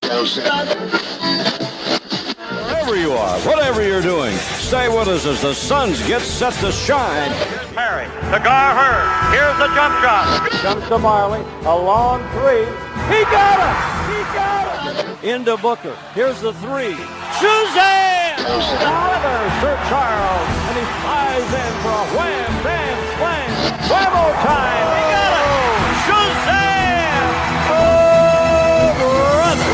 Wherever you are, whatever you're doing, stay with us as the Suns get set to shine. Here's Perry to Garland. Here's the jump shot. Comes to Marley, a long three. He got it! He got it! Into Booker. Here's the three. Suzanne! Oliver, Sir Charles, and he flies in for a wham, bam, slam. One more time. He got it! Suzanne! Oh, brother!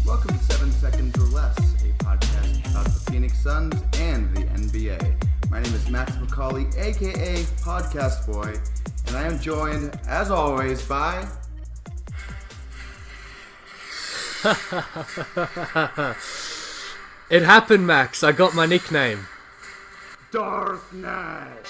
Welcome to 7 Seconds or Less, a podcast about the Phoenix Suns and the NBA. My name is Max McCauley, aka Podcast Boy, and I am joined, as always, by... It happened, Max. I got my nickname. Darth Knight.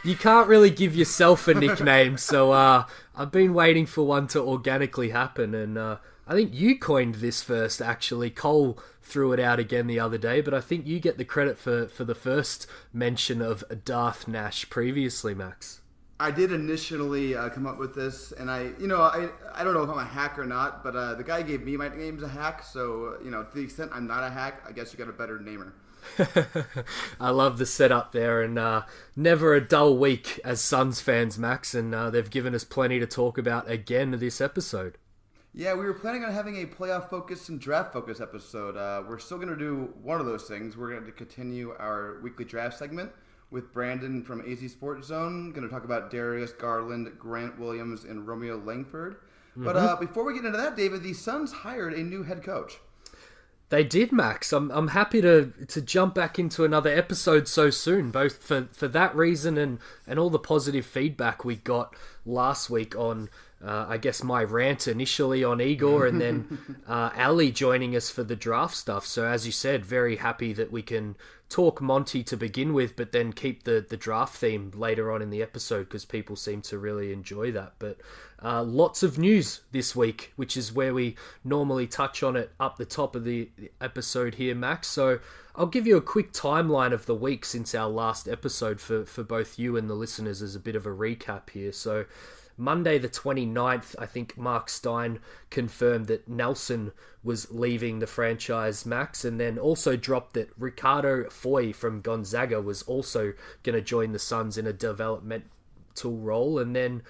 You can't really give yourself a nickname, so I've been waiting for one to organically happen, and I think you coined this first, actually. Cole threw it out again the other day, but I think you get the credit for the first mention of Darth Nash previously, Max. I did initially come up with this, and I don't know if I'm a hack or not, but the guy gave me my name's a hack, so, to the extent I'm not a hack, I guess you got a better namer. I love the setup there, and never a dull week as Suns fans, Max, and they've given us plenty to talk about again this episode. Yeah, we were planning on having a playoff-focused and draft-focused episode. We're still going to do one of those things. We're going to continue our weekly draft segment with Brandon from AZ Sports Zone. Going to talk about Darius Garland, Grant Williams, and Romeo Langford. But before we get into that, David, the Suns hired a new head coach. They did, Max. I'm happy to jump back into another episode so soon, both for that reason and all the positive feedback we got last week on, I guess, my rant initially on Igor, and then Ali joining us for the draft stuff. So as you said, very happy that we can talk Monty to begin with, but then keep the draft theme later on in the episode because people seem to really enjoy that. But lots of news this week, which is where we normally touch on it up the top of the episode here, Max. So I'll give you a quick timeline of the week since our last episode for both you and the listeners as a bit of a recap here. So Monday the 29th, I think Mark Stein confirmed that Nelson was leaving the franchise, Max, and then also dropped that Ricardo Foy from Gonzaga was also going to join the Suns in a developmental role. And then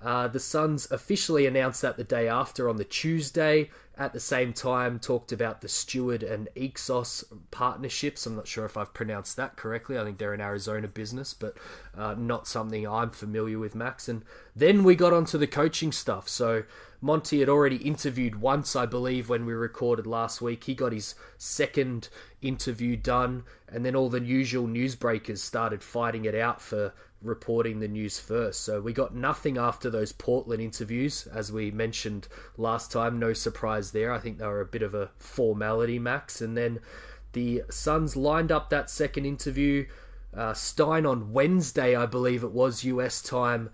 the Suns officially announced that the day after on the Tuesday. At the same time, talked about the Steward and Ixos partnerships. I'm not sure if I've pronounced that correctly. I think they're an Arizona business, but not something I'm familiar with, Max. And then we got onto the coaching stuff. So Monty had already interviewed once, I believe, when we recorded last week. He got his second interview done, and then all the usual newsbreakers started fighting it out for reporting the news first. So we got nothing after those Portland interviews, as we mentioned last time. No surprise there. I think they were a bit of a formality, Max. And then the Suns lined up that second interview. Stein on Wednesday, I believe it was, US time,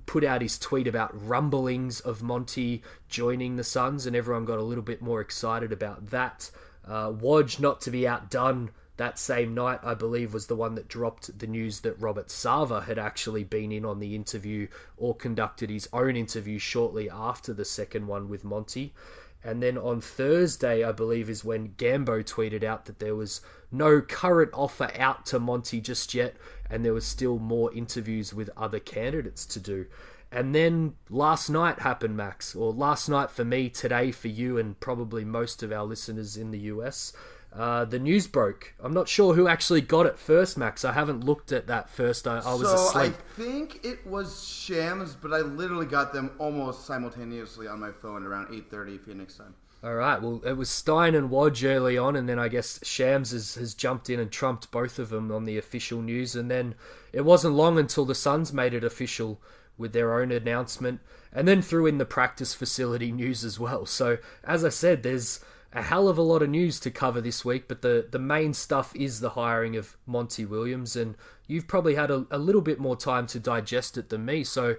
put out his tweet about rumblings of Monty joining the Suns, and everyone got a little bit more excited about that. Woj, not to be outdone, that same night, I believe, was the one that dropped the news that Robert Sava had actually been in on the interview or conducted his own interview shortly after the second one with Monty. And then on Thursday, I believe, is when Gambo tweeted out that there was no current offer out to Monty just yet, and there was still more interviews with other candidates to do. And then last night happened, Max, or last night for me, today for you, and probably most of our listeners in the US. The news broke. I'm not sure who actually got it first, Max. I haven't looked at that first. I was asleep. I think it was Shams, but I literally got them almost simultaneously on my phone around 8:30 Phoenix time. All right. Well, it was Stein and Woj early on, and then I guess Shams has jumped in and trumped both of them on the official news. And then it wasn't long until the Suns made it official with their own announcement, and then threw in the practice facility news as well. So, as I said, there's a hell of a lot of news to cover this week, but the main stuff is the hiring of Monty Williams, and you've probably had a little bit more time to digest it than me. So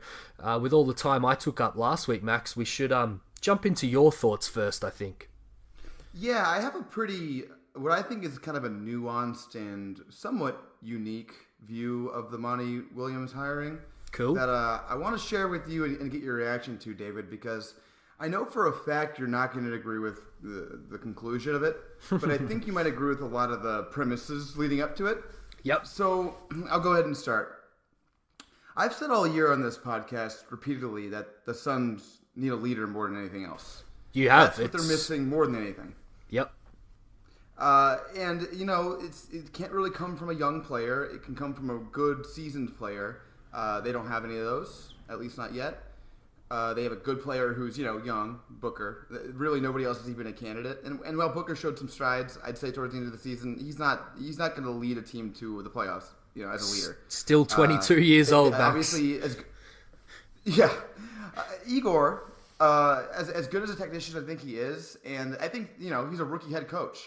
with all the time I took up last week, Max, we should jump into your thoughts first, I think. Yeah, I have what I think is kind of a nuanced and somewhat unique view of the Monty Williams hiring. Cool. That I want to share with you and get your reaction to, David, because I know for a fact you're not going to agree with the conclusion of it, but I think you might agree with a lot of the premises leading up to it. Yep. So I'll go ahead and start. I've said all year on this podcast repeatedly that the Suns need a leader more than anything else. You have. That's what they're missing more than anything. Yep. And, it can't really come from a young player. It can come from a good, seasoned player. They don't have any of those, at least not yet. They have a good player who's, young, Booker. Really, nobody else is even a candidate. And while Booker showed some strides, I'd say towards the end of the season, he's not going to lead a team to the playoffs, as a leader. Still 22 years old, Max. Obviously, Igor, as good as a technician I think he is, and I think, he's a rookie head coach.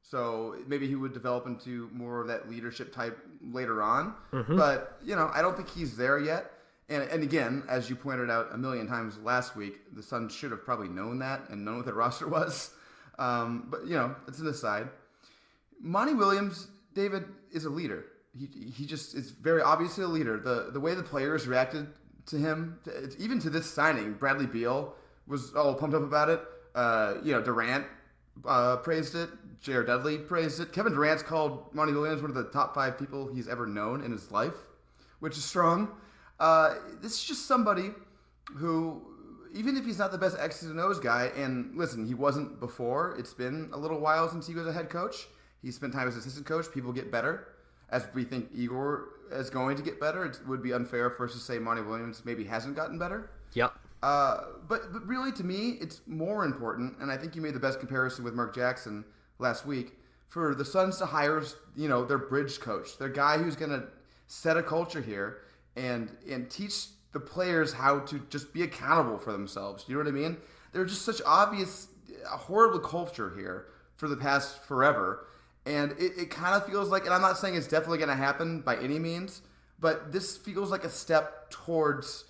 So maybe he would develop into more of that leadership type later on. Mm-hmm. But, I don't think he's there yet. And again, as you pointed out a million times last week, the Suns should have probably known that and known what their roster was. But, it's an aside. Monty Williams, David, is a leader. He just is very obviously a leader. The way the players reacted to him, even to this signing, Bradley Beal was all pumped up about it. Durant praised it. Jared Dudley praised it. Kevin Durant's called Monty Williams one of the top 5 people he's ever known in his life, which is strong. This is just somebody who, even if he's not the best X's and O's guy, and listen, he wasn't before. It's been a little while since he was a head coach. He spent time as assistant coach. People get better. As we think Igor is going to get better, it would be unfair for us to say Monty Williams maybe hasn't gotten better. Yep. But really, to me, it's more important, and I think you made the best comparison with Mark Jackson last week, for the Suns to hire, their bridge coach, their guy who's going to set a culture here and teach the players how to just be accountable for themselves. You know what I mean? They're just such obvious, horrible culture here for the past forever. And it kind of feels like, and I'm not saying it's definitely going to happen by any means, but this feels like a step towards,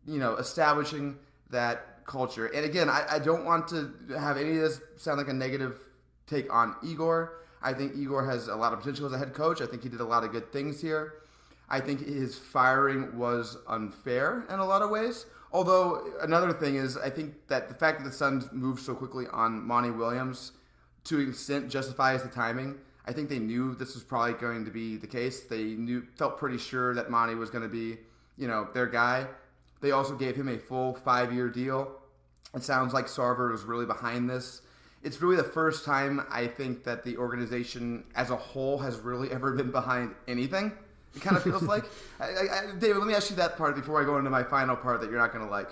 establishing that culture. And again, I don't want to have any of this sound like a negative take on Igor. I think Igor has a lot of potential as a head coach. I think he did a lot of good things here. I think his firing was unfair in a lot of ways. Although another thing is, I think that the fact that the Suns moved so quickly on Monty Williams to an extent justifies the timing. I think they knew this was probably going to be the case. They felt pretty sure that Monty was going to be, their guy. They also gave him a full 5-year deal. It sounds like Sarver was really behind this. It's really the first time I think that the organization as a whole has really ever been behind anything. It kind of feels like. David, let me ask you that part before I go into my final part that you're not going to like.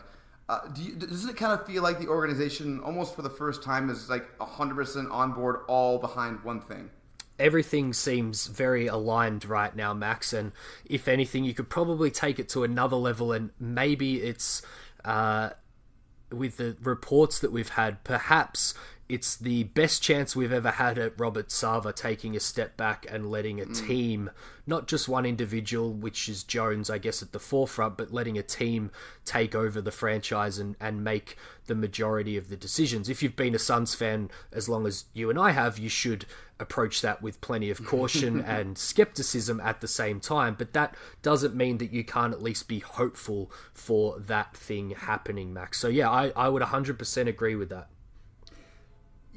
Does it kind of feel like the organization almost for the first time is like 100% on board, all behind one thing? Everything seems very aligned right now, Max, and if anything, you could probably take it to another level, and maybe it's, with the reports that we've had, perhaps it's the best chance we've ever had at Robert Sarver taking a step back and letting a team, not just one individual, which is Jones, I guess, at the forefront, but letting a team take over the franchise and make the majority of the decisions. If you've been a Suns fan as long as you and I have, you should approach that with plenty of caution and skepticism at the same time, but that doesn't mean that you can't at least be hopeful for that thing happening, Max. So yeah, I would 100% agree with that.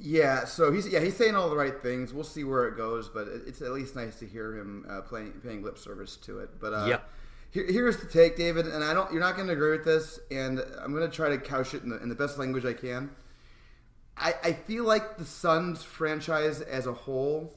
Yeah, so he's saying all the right things. We'll see where it goes, but it's at least nice to hear him paying lip service to it. But here's the take, David, and you're not going to agree with this, and I'm going to try to couch it in the best language I can. I feel like the Suns franchise as a whole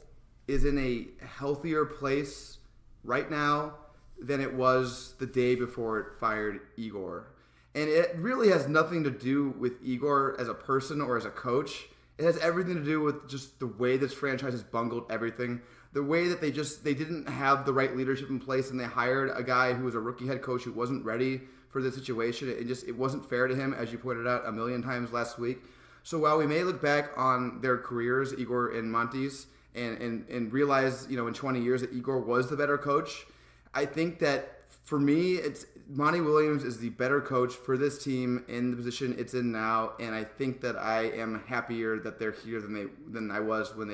is in a healthier place right now than it was the day before it fired Igor. And it really has nothing to do with Igor as a person or as a coach. It has everything to do with just the way this franchise has bungled everything. The way that they didn't have the right leadership in place, and they hired a guy who was a rookie head coach who wasn't ready for the situation. It wasn't fair to him, as you pointed out a million times last week. So while we may look back on their careers, Igor and Monty's, and realize, in 20 years that Igor was the better coach, I think that for me, Monty Williams is the better coach for this team in the position it's in now, and I think that I am happier that they're here than I was when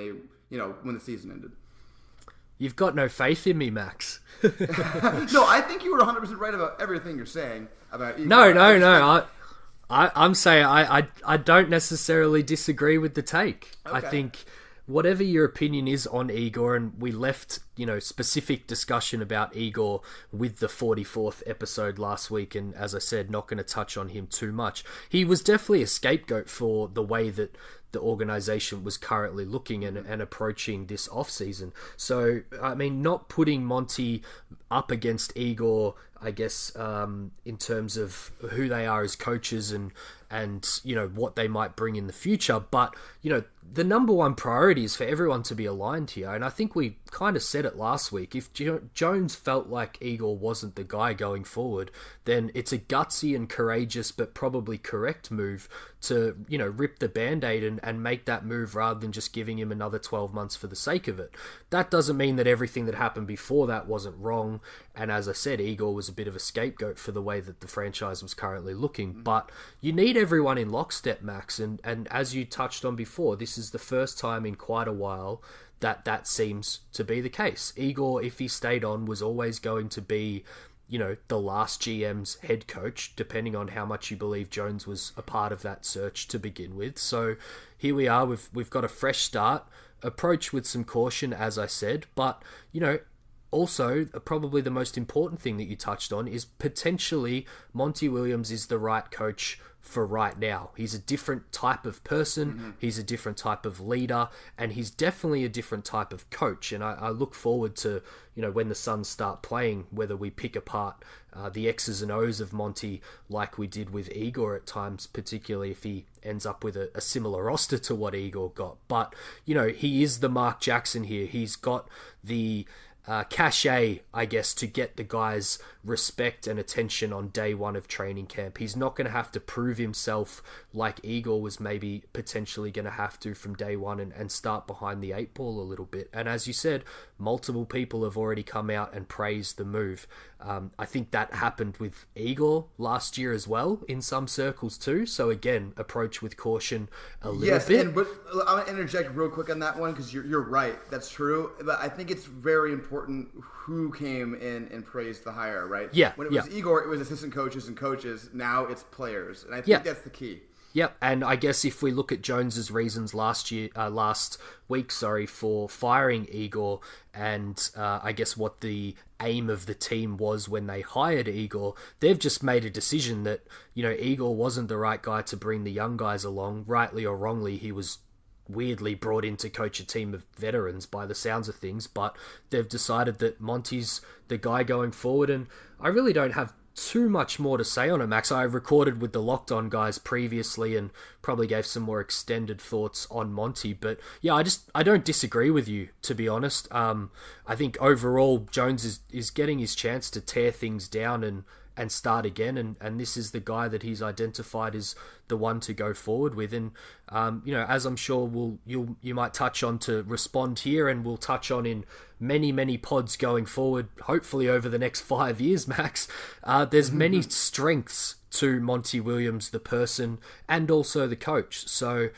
when the season ended. You've got no faith in me, Max. No, I think you were 100% right about everything you're saying about Igor. No. I'm saying I don't necessarily disagree with the take. Okay. I think whatever your opinion is on Igor, and we left, specific discussion about Igor with the 44th episode last week, and as I said, not going to touch on him too much. He was definitely a scapegoat for the way that the organization was currently looking and approaching this offseason. So, I mean, not putting Monty up against Igor, I guess, in terms of who they are as coaches and what they might bring in the future. But, the number one priority is for everyone to be aligned here. And I think we kind of said it last week. If Jones felt like Igor wasn't the guy going forward, then it's a gutsy and courageous but probably correct move to, rip the Band-Aid and make that move rather than just giving him another 12 months for the sake of it. That doesn't mean that everything that happened before that wasn't wrong. And as I said, Igor was a bit of a scapegoat for the way that the franchise was currently looking. But you need everyone in lockstep, Max. And as you touched on before, this is the first time in quite a while that seems to be the case. Igor, if he stayed on, was always going to be, the last GM's head coach, depending on how much you believe Jones was a part of that search to begin with. So here we are, we've got a fresh start, approach with some caution, as I said, but, also, probably the most important thing that you touched on is potentially Monty Williams is the right coach for right now. He's a different type of person, he's a different type of leader, and he's definitely a different type of coach. And I look forward to, when the Suns start playing, whether we pick apart the X's and O's of Monty like we did with Igor at times, particularly if he ends up with a similar roster to what Igor got. But, he is the Mark Jackson here. He's got the cachet, I guess, to get the guys respect and attention on day one of training camp. He's not going to have to prove himself like Igor was maybe potentially going to have to from day one and start behind the 8 ball a little bit. And as you said, multiple people have already come out and praised the move. I think that happened with Igor last year as well in some circles too. So again, approach with caution a little bit. But I'm going to interject real quick on that one because you're right. That's true. But I think it's very important who came in and praised the hire, right? Yeah. When it was Igor, it was assistant coaches and coaches. Now it's players. And I think that's the key. Yep, and I guess if we look at Jones's reasons last week, for firing Igor, and I guess what the aim of the team was when they hired Igor, they've just made a decision that, Igor wasn't the right guy to bring the young guys along. Rightly or wrongly, he was weirdly brought in to coach a team of veterans by the sounds of things, but they've decided that Monty's the guy going forward, and I really don't have too much more to say on it, Max. I recorded with the Locked On guys previously and probably gave some more extended thoughts on Monty, but yeah, I don't disagree with you, to be honest. I think overall Jones is getting his chance to tear things down and start again, and this is the guy that he's identified as the one to go forward with. And as I'm sure you might touch on to respond here, and we'll touch on in many pods going forward, hopefully over the next 5 years, Max. There's many strengths to Monty Williams, the person, and also the coach. So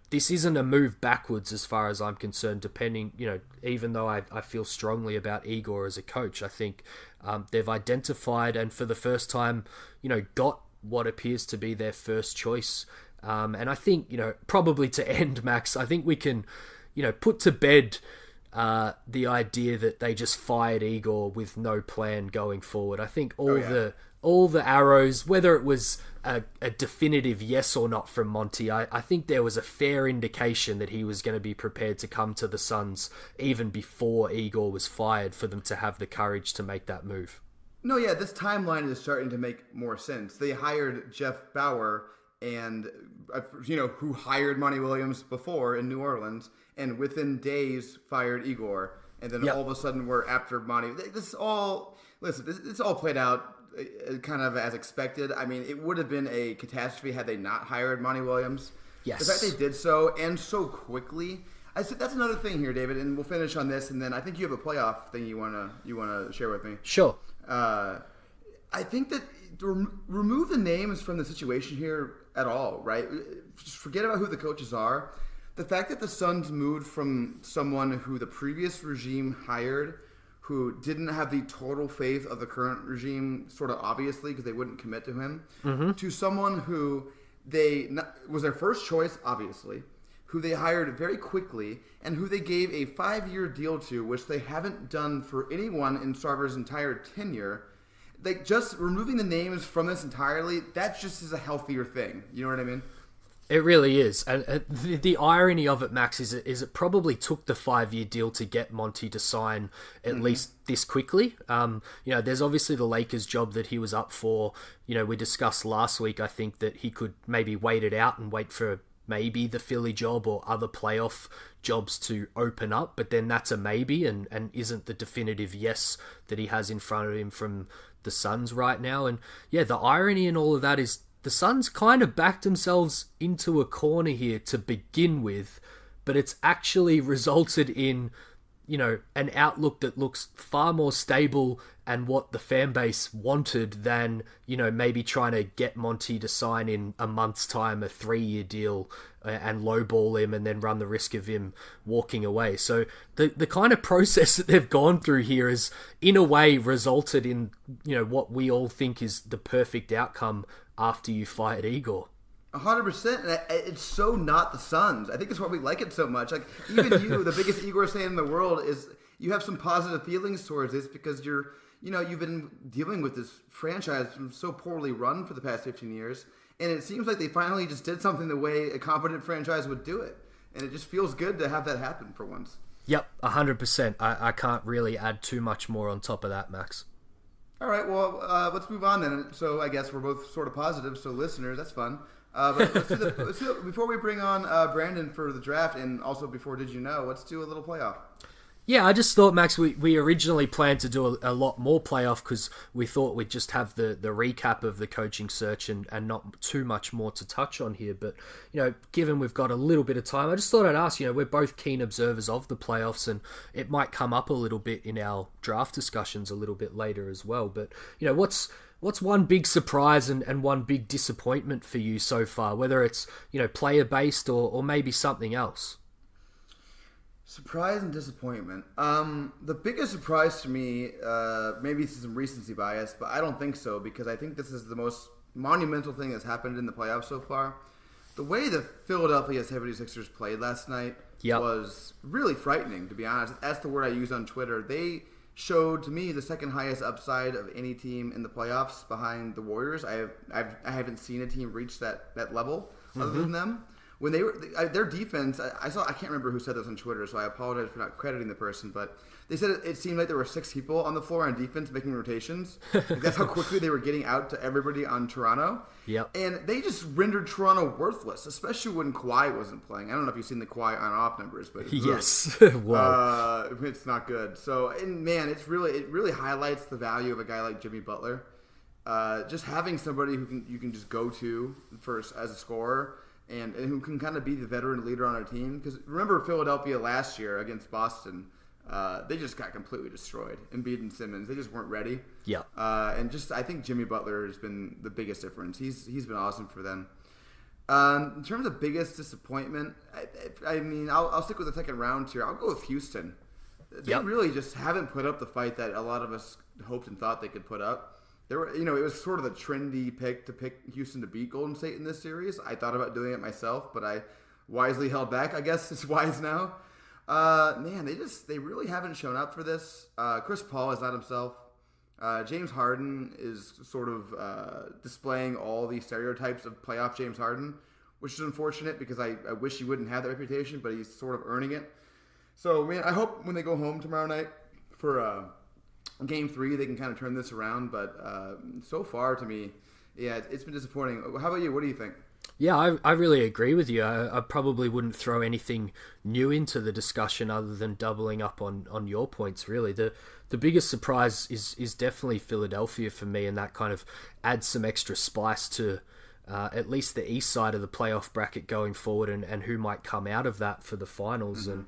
this isn't a move backwards as far as I'm concerned, even though I feel strongly about Igor as a coach. I think they've identified and for the first time, got what appears to be their first choice. And I think, probably to end, Max, I think we can, put to bed the idea that they just fired Igor with no plan going forward. I think all the arrows, whether it was a definitive yes or not from Monty, I think there was a fair indication that he was going to be prepared to come to the Suns even before Igor was fired for them to have the courage to make that move. No, yeah, this timeline is starting to make more sense. They hired Jeff Bauer, and who hired Monty Williams before in New Orleans, and within days fired Igor, and then all of a sudden we're after Monty. This all played out kind of as expected. I mean, it would have been a catastrophe had they not hired Monty Williams. Yes. The fact they did so, and so quickly. I said that's another thing here, David, and we'll finish on this, and then I think you have a playoff thing you wanna share with me. Sure. I think that remove the names from the situation here at all, right? Just forget about who the coaches are. The fact that the Suns moved from someone who the previous regime hired, who didn't have the total faith of the current regime, sort of obviously, because they wouldn't commit to him, to someone who was their first choice, obviously, who they hired very quickly, and who they gave a 5-year deal to, which they haven't done for anyone in Sarver's entire tenure. Like, just removing the names from this entirely, that just is a healthier thing. You know what I mean? It really is. And the irony of it, Max, is it probably took the 5-year deal to get Monty to sign at least this quickly. There's obviously the Lakers job that he was up for. We discussed last week, I think, that he could maybe wait it out and wait for maybe the Philly job or other playoff jobs to open up, but then that's a maybe and isn't the definitive yes that he has in front of him from the Suns right now. And yeah, the irony in all of that is the Suns kind of backed themselves into a corner here to begin with, but it's actually resulted in, an outlook that looks far more stable and what the fan base wanted than, maybe trying to get Monty to sign in a month's time a 3-year deal and lowball him and then run the risk of him walking away. So the kind of process that they've gone through here has, in a way, resulted in, what we all think is the perfect outcome after you fired Igor. 100%, and it's so not the Suns. I think that's why we like it so much. Like, even you, the biggest Igor fan in the world, is you have some positive feelings towards this because you've been dealing with this franchise so poorly run for the past 15 years, and it seems like they finally just did something the way a competent franchise would do it, and it just feels good to have that happen for once. Yep, 100%. I can't really add too much more on top of that, Max. All right, well, let's move on then. So I guess we're both sort of positive, so listeners, that's fun. But before we bring on Brandon for the draft, and also before Did You Know, let's do a little playoff. Yeah, I just thought, Max, we originally planned to do a lot more playoff because we thought we'd just have the recap of the coaching search and not too much more to touch on here. But, given we've got a little bit of time, I just thought I'd ask, we're both keen observers of the playoffs and it might come up a little bit in our draft discussions a little bit later as well. But, what's one big surprise and one big disappointment for you so far, whether it's, player-based or maybe something else? Surprise and disappointment. The biggest surprise to me, maybe this is some recency bias, but I don't think so because I think this is the most monumental thing that's happened in the playoffs so far. The way the Philadelphia 76ers played last night was really frightening, to be honest. That's the word I use on Twitter. They showed to me the second highest upside of any team in the playoffs behind the Warriors. I haven't seen a team reach that level other than them. When they were their defense, I can't remember who said this on Twitter, so I apologize for not crediting the person, but they said it seemed like there were 6 people on the floor on defense making rotations. Like, that's how quickly they were getting out to everybody on Toronto. Yep. And they just rendered Toronto worthless, especially when Kawhi wasn't playing. I don't know if you've seen the Kawhi on-off numbers, but yes, wow. It's not good. So, and man, it really highlights the value of a guy like Jimmy Butler. Just having somebody who you can just go to first as a scorer. And who can kind of be the veteran leader on our team. Because remember Philadelphia last year against Boston, they just got completely destroyed. Embiid and Simmons, they just weren't ready. Yeah. And just I think Jimmy Butler has been the biggest difference. He's been awesome for them. In terms of biggest disappointment, I mean, I'll stick with the second round here. I'll go with Houston. They really just haven't put up the fight that a lot of us hoped and thought they could put up. There were, it was sort of the trendy pick to pick Houston to beat Golden State in this series. I thought about doing it myself, but I wisely held back. I guess it's wise now. Man, they really haven't shown up for this. Chris Paul is not himself. James Harden is sort of displaying all the stereotypes of playoff James Harden, which is unfortunate because I wish he wouldn't have that reputation, but he's sort of earning it. So, man, I hope when they go home tomorrow night for Game 3, they can kind of turn this around, but so far to me, yeah, it's been disappointing. How about you? What do you think? Yeah, I really agree with you. I probably wouldn't throw anything new into the discussion other than doubling up on your points, really. The biggest surprise is definitely Philadelphia for me, and that kind of adds some extra spice to at least the east side of the playoff bracket going forward, and who might come out of that for the finals. And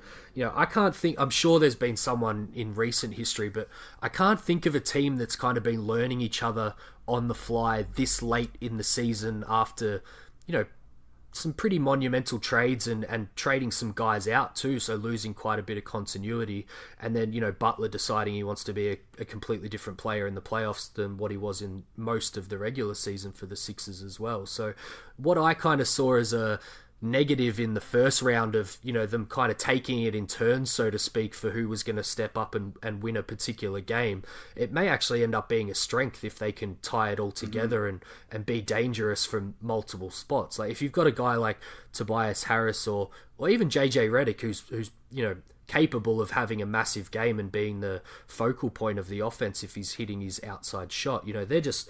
I can't think, I'm sure there's been someone in recent history, but I can't think of a team that's kind of been learning each other on the fly this late in the season after some pretty monumental trades and trading some guys out too, so losing quite a bit of continuity, and then Butler deciding he wants to be a completely different player in the playoffs than what he was in most of the regular season for the Sixers as well. So what I kind of saw as a negative in the first round of them kind of taking it in turns, so to speak, for who was going to step up and win a particular game, it may actually end up being a strength if they can tie it all together and be dangerous from multiple spots. Like if you've got a guy like Tobias Harris or even JJ Redick who's capable of having a massive game and being the focal point of the offense if he's hitting his outside shot, they're just,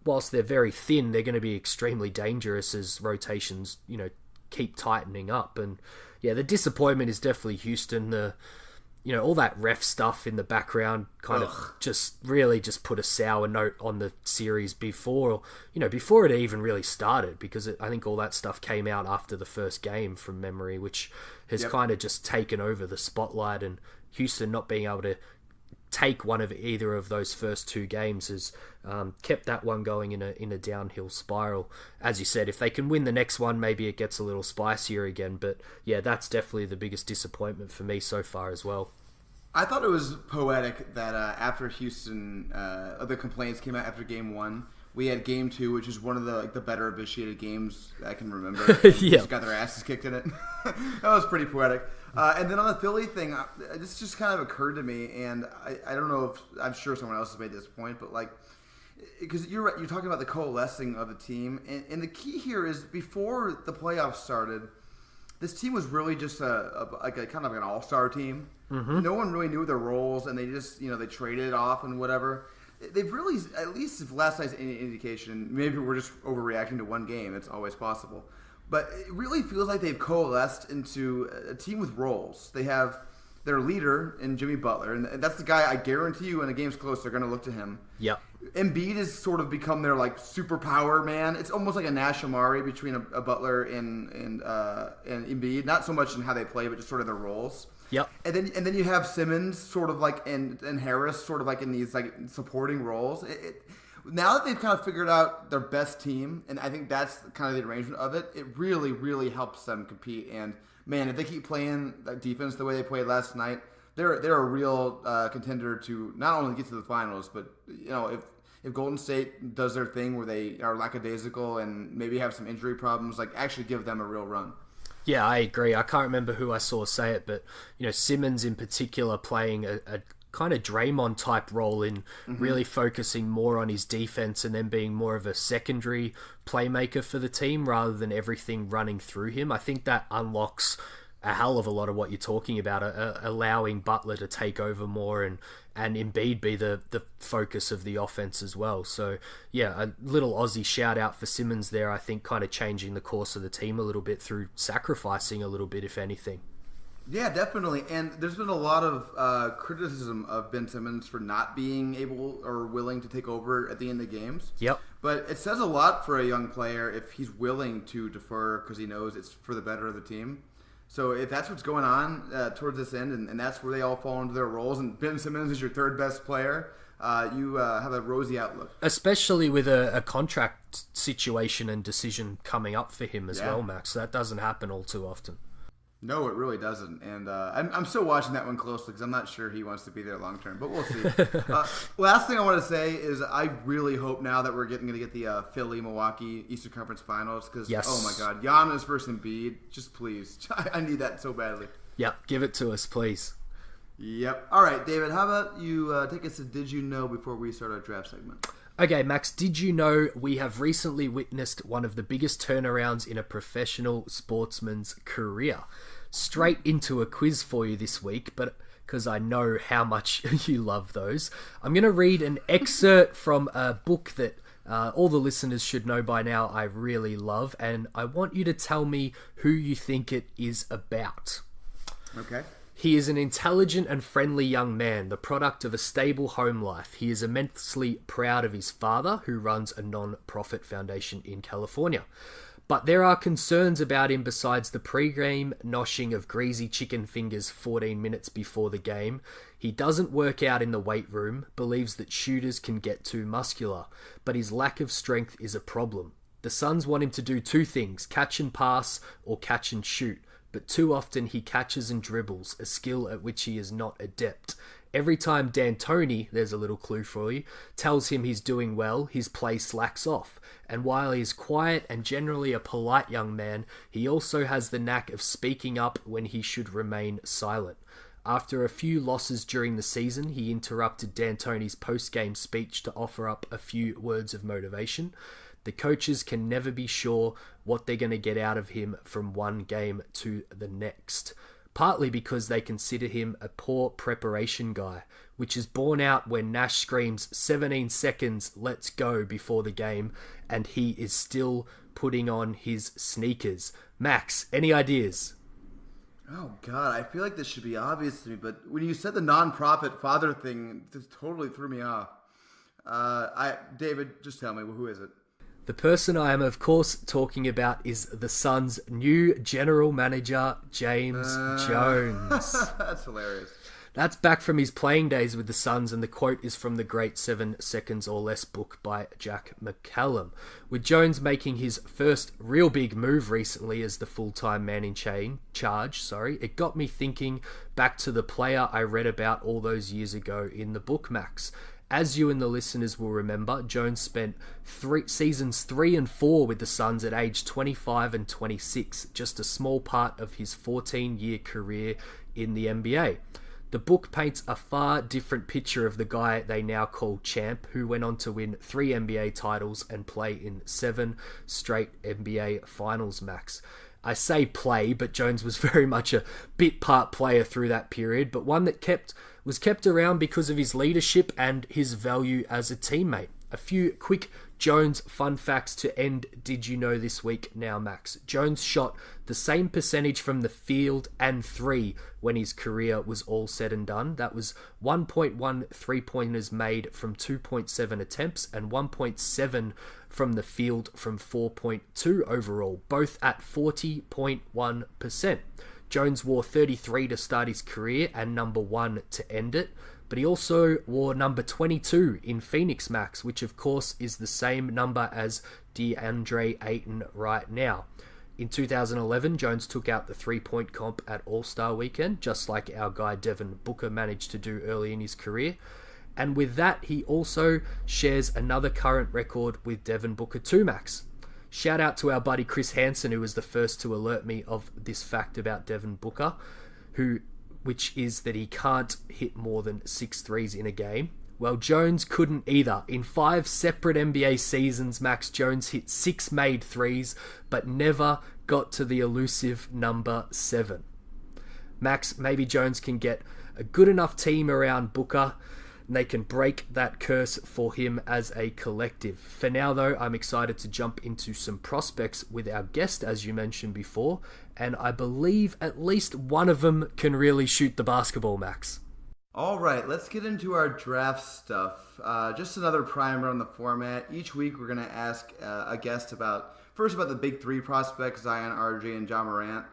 whilst they're very thin, they're going to be extremely dangerous as rotations keep tightening up. And the disappointment is definitely Houston. All that ref stuff in the background kind of just really just put a sour note on the series before it even really started, because I think all that stuff came out after the first game from memory, which has kind of just taken over the spotlight, and Houston not being able to take one of either of those first two games has kept that one going in a downhill spiral. As you said, if they can win the next one, maybe it gets a little spicier again. But that's definitely the biggest disappointment for me so far as well. I thought it was poetic that after Houston, the complaints came out after game one. We had game two, which is one of the better officiated games I can remember. Just got their asses kicked in it. That was pretty poetic. And then on the Philly thing, this just kind of occurred to me, and I don't know if, I'm sure someone else has made this point, but because you're right, you're talking about the coalescing of the team, and the key here is before the playoffs started, this team was really just a kind of an all-star team. No one really knew their roles, and they just they traded off and whatever. They've really, at least if last night's any indication, maybe we're just overreacting to one game. It's always possible. But it really feels like they've coalesced into a team with roles. They have their leader in Jimmy Butler, and that's the guy I guarantee you when the game's close, they're going to look to him. Yep. Embiid has sort of become their superpower man. It's almost like a Nash Amari between a Butler and Embiid. Not so much in how they play, but just sort of their roles. Yep. And then you have Simmons sort of and Harris sort of in these supporting roles. Now that they've kind of figured out their best team, and I think that's kind of the arrangement of it, it really, really helps them compete. And man, if they keep playing that defense the way they played last night, they're a real contender to not only get to the finals, but if Golden State does their thing where they are lackadaisical and maybe have some injury problems, actually give them a real run. Yeah, I agree. I can't remember who I saw say it, but Simmons in particular playing a kind of Draymond type role in really focusing more on his defense and then being more of a secondary playmaker for the team rather than everything running through him. I think that unlocks a hell of a lot of what you're talking about, allowing Butler to take over more and Embiid be the focus of the offense as well. So a little Aussie shout out for Simmons there, I think kind of changing the course of the team a little bit through sacrificing a little bit, if anything. Yeah, definitely. And there's been a lot of criticism of Ben Simmons for not being able or willing to take over at the end of games. Yep. But it says a lot for a young player if he's willing to defer because he knows it's for the better of the team. So if that's what's going on towards this end, and that's where they all fall into their roles, and Ben Simmons is your third best player, you have a rosy outlook. Especially with a contract situation and decision coming up for him as well, Max. That doesn't happen all too often. No, it really doesn't. And I'm still watching that one closely because I'm not sure he wants to be there long term, but we'll see. Last thing I want to say is I really hope now that we're going to get the Philly-Milwaukee Eastern Conference Finals because, oh my God, Giannis versus Embiid, just please. I need that so badly. Yep, give it to us, please. Yep. All right, David, how about you take us to Did You Know before we start our draft segment? Okay, Max, did you know we have recently witnessed one of the biggest turnarounds in a professional sportsman's career? Straight into a quiz for you this week, but because I know how much you love those, I'm going to read an excerpt from a book that all the listeners should know by now I really love, and I want you to tell me who you think it is about. Okay. He is an intelligent and friendly young man, the product of a stable home life. He is immensely proud of his father, who runs a non-profit foundation in California. But there are concerns about him besides the pre-game noshing of greasy chicken fingers 14 minutes before the game. He doesn't work out in the weight room, believes that shooters can get too muscular, but his lack of strength is a problem. The Suns want him to do two things, catch and pass or catch and shoot, but too often he catches and dribbles, a skill at which he is not adept. Every time D'Antoni, there's a little clue for you, tells him he's doing well, his play slacks off. And while he's quiet and generally a polite young man, he also has the knack of speaking up when he should remain silent. After a few losses during the season, he interrupted D'Antoni's post-game speech to offer up a few words of motivation. The coaches can never be sure what they're going to get out of him from one game to the next, partly because they consider him a poor preparation guy, which is borne out when Nash screams 17 seconds, let's go, before the game, and he is still putting on his sneakers. Max, any ideas? Oh, God, I feel like this should be obvious to me, but when you said the non-profit father thing, this totally threw me off. David, just tell me, who is it? The person I am, of course, talking about is the Suns' new general manager, James Jones. That's hilarious. That's back from his playing days with the Suns, and the quote is from the great 7 Seconds or Less book by Jack McCallum. With Jones making his first real big move recently as the full-time man in charge, it got me thinking back to the player I read about all those years ago in the book, Max. As you and the listeners will remember, Jones spent seasons 3 and 4 with the Suns at age 25 and 26, just a small part of his 14-year career in the NBA. The book paints a far different picture of the guy they now call Champ, who went on to win 3 NBA titles and play in 7 straight NBA Finals, Max. I say play, but Jones was very much a bit part player through that period, but one that was kept around because of his leadership and his value as a teammate. A few quick Jones fun facts to end Did You Know this week now, Max. Jones shot the same percentage from the field and 3 when his career was all said and done. That was 1.1 3-pointers made from 2.7 attempts and 1.7 from the field from 4.2 overall, both at 40.1%. Jones wore 33 to start his career and number 1 to end it, but he also wore number 22 in Phoenix, Max, which of course is the same number as DeAndre Ayton right now. In 2011, Jones took out the 3-point comp at All-Star Weekend, just like our guy Devin Booker managed to do early in his career. And with that, he also shares another current record with Devin Booker too, Max. Shout out to our buddy Chris Hansen, who was the first to alert me of this fact about Devin Booker, which is that he can't hit more than 6 threes in a game. Well, Jones couldn't either. In 5 separate NBA seasons, Max Jones hit 6 made threes, but never got to the elusive number 7. Max, maybe Jones can get a good enough team around Booker, and they can break that curse for him as a collective. For now, though, I'm excited to jump into some prospects with our guest, as you mentioned before, and I believe at least one of them can really shoot the basketball, Max. All right, let's get into our draft stuff. Just another primer on the format. Each week we're going to ask a guest about the big 3 prospects, Zion, RJ, and Ja Morant,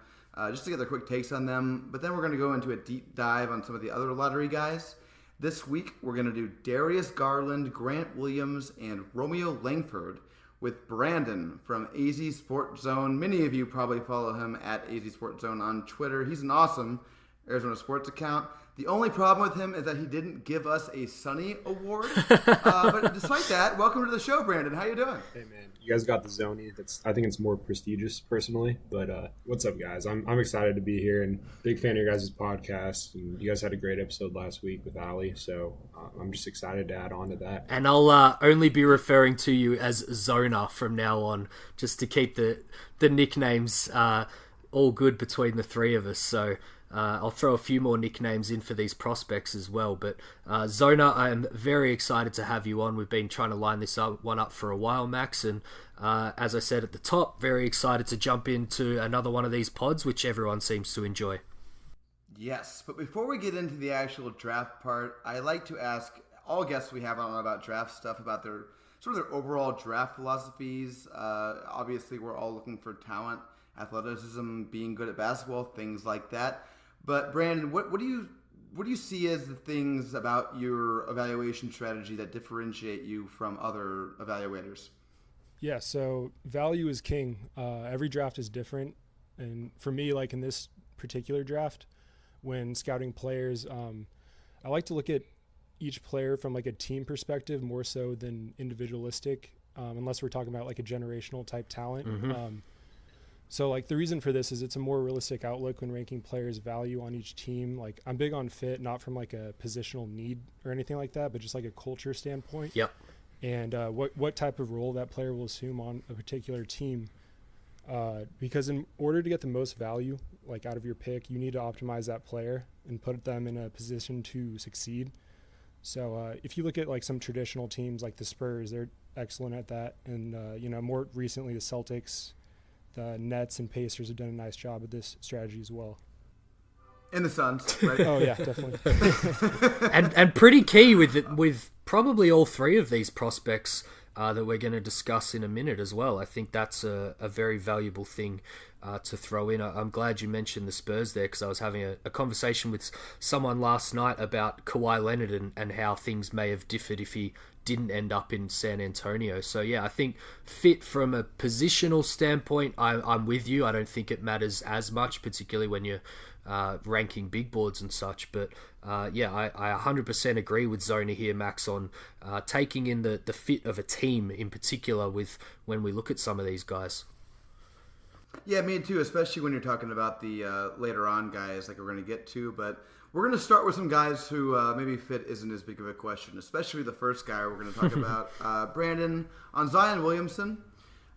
just to get their quick takes on them. But then we're going to go into a deep dive on some of the other lottery guys. This week we're going to do Darius Garland, Grant Williams, and Romeo Langford with Brandon from AZ Sports Zone. Many of you probably follow him at AZ Sports Zone on Twitter. He's an awesome Arizona sports account. The only problem with him is that he didn't give us a Sunny Award. But despite that, welcome to the show, Brandon. How you doing? Hey, man. You guys got the Zony. I think it's more prestigious, personally. But what's up, guys? I'm excited to be here and big fan of your guys' podcast. And you guys had a great episode last week with Ali. So I'm just excited to add on to that. And I'll only be referring to you as Zona from now on, just to keep the nicknames all good between the 3 of us. So I'll throw a few more nicknames in for these prospects as well. But Zona, I am very excited to have you on. We've been trying to line this one up for a while, Max. And as I said at the top, very excited to jump into another one of these pods, which everyone seems to enjoy. Yes, but before we get into the actual draft part, I like to ask all guests we have on about draft stuff about their overall draft philosophies. Obviously, we're all looking for talent, athleticism, being good at basketball, things like that. But Brandon, what do you see as the things about your evaluation strategy that differentiate you from other evaluators? Yeah, so value is king. Every draft is different, and for me, like in this particular draft, when scouting players, I like to look at each player from like a team perspective more so than individualistic, unless we're talking about like a generational type talent. So like the reason for this is it's a more realistic outlook when ranking players' value on each team. Like I'm big on fit, not from like a positional need or anything like that, but just like a culture standpoint. Yep. And what type of role that player will assume on a particular team. Because in order to get the most value like out of your pick, you need to optimize that player and put them in a position to succeed. So if you look at like some traditional teams like the Spurs, they're excellent at that. And, more recently the Celtics, the Nets and Pacers have done a nice job at this strategy as well. And the Suns, right? Oh, yeah, definitely. and pretty key with probably all three of these prospects that we're going to discuss in a minute as well. I think that's a very valuable thing to throw in. I'm glad you mentioned the Spurs there because I was having a conversation with someone last night about Kawhi Leonard and how things may have differed if he didn't end up in San Antonio. So yeah, I think fit from a positional standpoint, I'm with you. I don't think it matters as much, particularly when you're ranking big boards and such. But I 100% agree with Zona here, Max, on taking in the fit of a team in particular with when we look at some of these guys. Yeah, me too, especially when you're talking about the later on guys like we're going to get to. But we're going to start with some guys who maybe fit isn't as big of a question, especially the first guy we're going to talk about, Brandon, on Zion Williamson.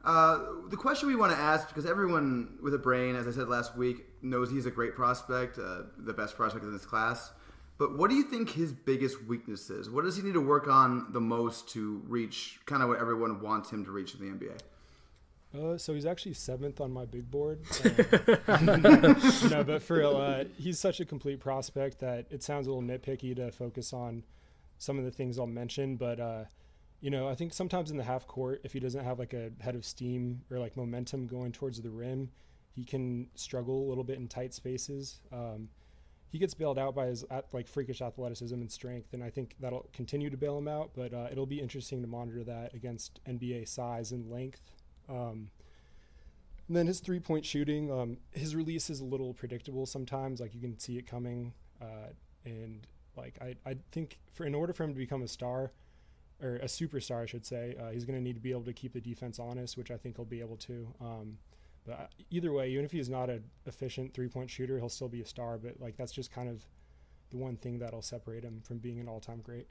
The question we want to ask, because everyone with a brain, as I said last week, knows he's a great prospect, the best prospect in this class. But what do you think his biggest weakness is? What does he need to work on the most to reach kind of what everyone wants him to reach in the NBA? So he's actually 7th on my big board. But for real, he's such a complete prospect that it sounds a little nitpicky to focus on some of the things I'll mention. But, I think sometimes in the half court, if he doesn't have like a head of steam or like momentum going towards the rim, he can struggle a little bit in tight spaces. He gets bailed out by his freakish athleticism and strength, and I think that'll continue to bail him out. But it'll be interesting to monitor that against NBA size and length. And then his 3-point shooting, his release is a little predictable sometimes. Like you can see it coming, and like I think in order for him to become a star, or a superstar, I should say, he's going to need to be able to keep the defense honest, which I think he'll be able to. But either way, even if he's not an efficient 3-point shooter, he'll still be a star. But like that's just kind of the one thing that'll separate him from being an all-time great.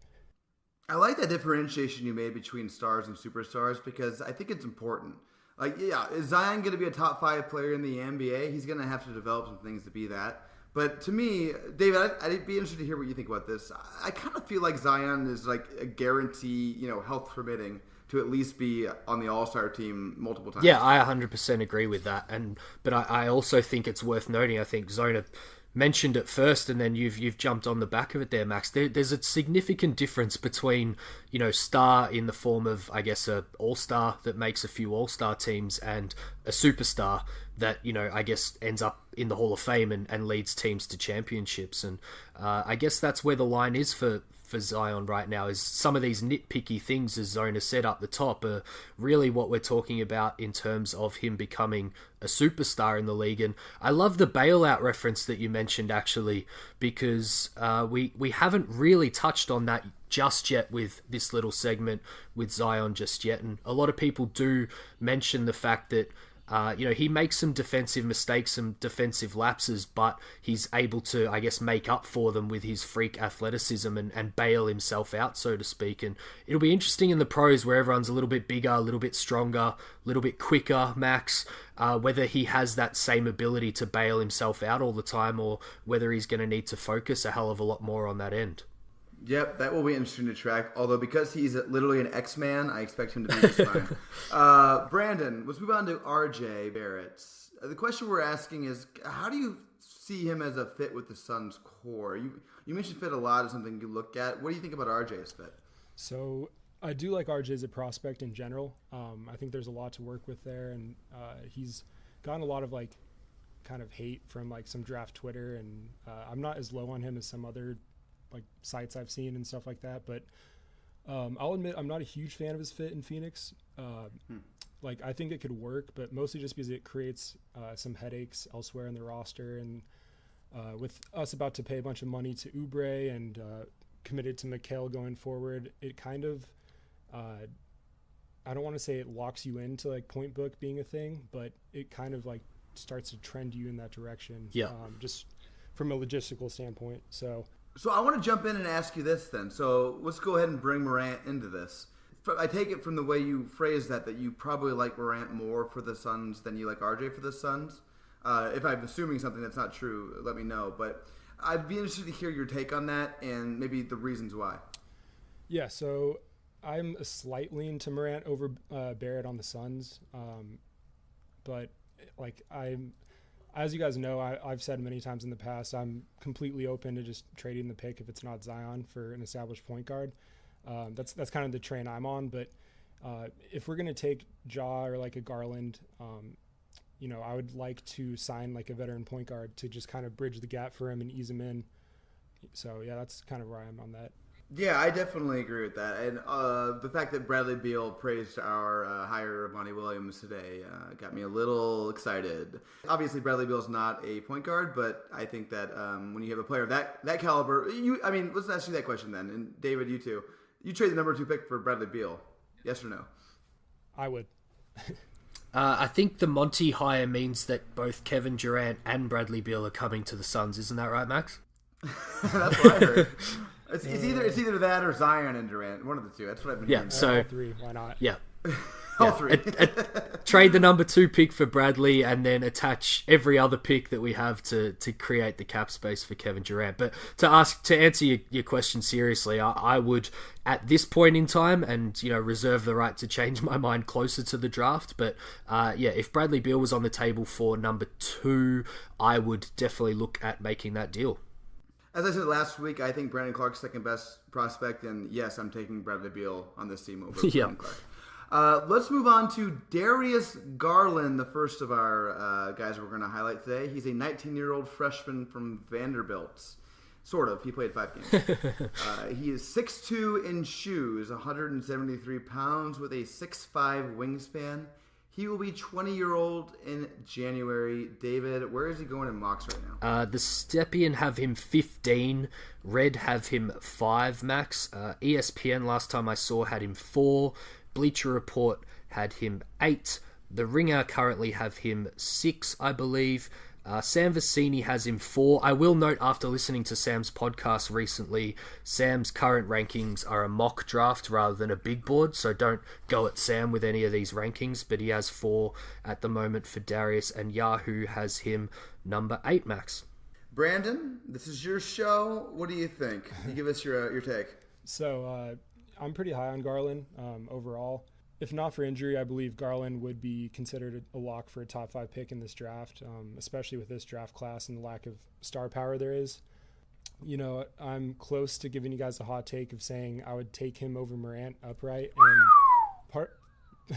I like that differentiation you made between stars and superstars because I think it's important. Like, yeah, is Zion going to be a top 5 player in the NBA? He's going to have to develop some things to be that. But to me, David, I'd be interested to hear what you think about this. I kind of feel like Zion is like a guarantee, health permitting, to at least be on the All-Star team multiple times. Yeah, I 100% agree with that. But I also think it's worth noting, I think Zona mentioned it first and then you've jumped on the back of it there, Max. There's a significant difference between, star in the form of, I guess, a all-star that makes a few all-star teams and a superstar that, I guess ends up in the Hall of Fame and leads teams to championships. And I guess that's where the line is for Zion right now, is some of these nitpicky things, as Zona said up the top, are really what we're talking about in terms of him becoming a superstar in the league. And I love the bailout reference that you mentioned, actually, because we haven't really touched on that just yet with this little segment with Zion just yet. And a lot of people do mention the fact that he makes some defensive mistakes, some defensive lapses, but he's able to, I guess, make up for them with his freak athleticism and bail himself out, so to speak. And it'll be interesting in the pros where everyone's a little bit bigger, a little bit stronger, a little bit quicker, Max, whether he has that same ability to bail himself out all the time or whether he's going to need to focus a hell of a lot more on that end. Yep, that will be interesting to track. Although because he's literally an X-Man, I expect him to be just fine. Brandon, let's move on to RJ Barrett. The question we're asking is, how do you see him as a fit with the Suns' core. You mentioned fit a lot as something you look at. What do you think about RJ's fit? So I do like RJ as a prospect in general. I think there's a lot to work with there, and he's gotten a lot of kind of hate from some draft Twitter, and I'm not as low on him as some other sites I've seen and stuff like that. But I'll admit I'm not a huge fan of his fit in Phoenix. I think it could work, but mostly just because it creates some headaches elsewhere in the roster, and with us about to pay a bunch of money to Oubre and committed to Mikal going forward, it kind of I don't want to say it locks you into point book being a thing, but it kind of starts to trend you in that direction. Yeah. Just from a logistical standpoint. So I want to jump in and ask you this then. So let's go ahead and bring Morant into this. I take it from the way you phrase that you probably like Morant more for the Suns than you like RJ for the Suns. If I'm assuming something that's not true, let me know. But I'd be interested to hear your take on that and maybe the reasons why. Yeah, so I'm a slight lean to Morant over Barrett on the Suns. But as you guys know, I've said many times in the past, I'm completely open to just trading the pick if it's not Zion for an established point guard. That's kind of the train I'm on. But if we're going to take Ja or a Garland, I would like to sign a veteran point guard to just kind of bridge the gap for him and ease him in. So, yeah, that's kind of where I am on that. Yeah, I definitely agree with that. And the fact that Bradley Beal praised our hire of Monty Williams today got me a little excited. Obviously, Bradley Beal's not a point guard, but I think that when you have a player of that caliber, let's ask you that question then. And David, you too. You trade the number 2 pick for Bradley Beal, yes or no? I would. I think the Monty hire means that both Kevin Durant and Bradley Beal are coming to the Suns. Isn't that right, Max? That's what I heard. It's either that or Zion and Durant, one of the two. That's what I've been hearing. So all three, why not? Yeah. All three. Trade the number 2 pick for Bradley and then attach every other pick that we have to create the cap space for Kevin Durant. But to answer your question seriously, I would at this point in time and reserve the right to change my mind closer to the draft. But if Bradley Beal was on the table for number 2, I would definitely look at making that deal. As I said last week, I think Brandon Clark's second best prospect, and yes, I'm taking Bradley Beal on this team over Brandon Clark. Let's move on to Darius Garland, the first of our guys we're going to highlight today. He's a 19-year-old freshman from Vanderbilt. Sort of. He played 5 games. He is 6'2" in shoes, 173 pounds with a 6'5" wingspan. He will be 20-year-old in January. David, where is he going in mocks right now? The Stepien have him 15. Red have him 5, Max. ESPN, last time I saw, had him 4. Bleacher Report had him 8. The Ringer currently have him 6, I believe. Sam Vecini has him 4. I will note, after listening to Sam's podcast recently, Sam's current rankings are a mock draft rather than a big board, so don't go at Sam with any of these rankings, but he has 4 at the moment for Darius, and Yahoo has him number 8, Max. Brandon, this is your show. What do you think? You give us your take. So I'm pretty high on Garland overall. If not for injury, I believe Garland would be considered a lock for a top 5 pick in this draft, especially with this draft class and the lack of star power there is. I'm close to giving you guys a hot take of saying I would take him over Morant upright,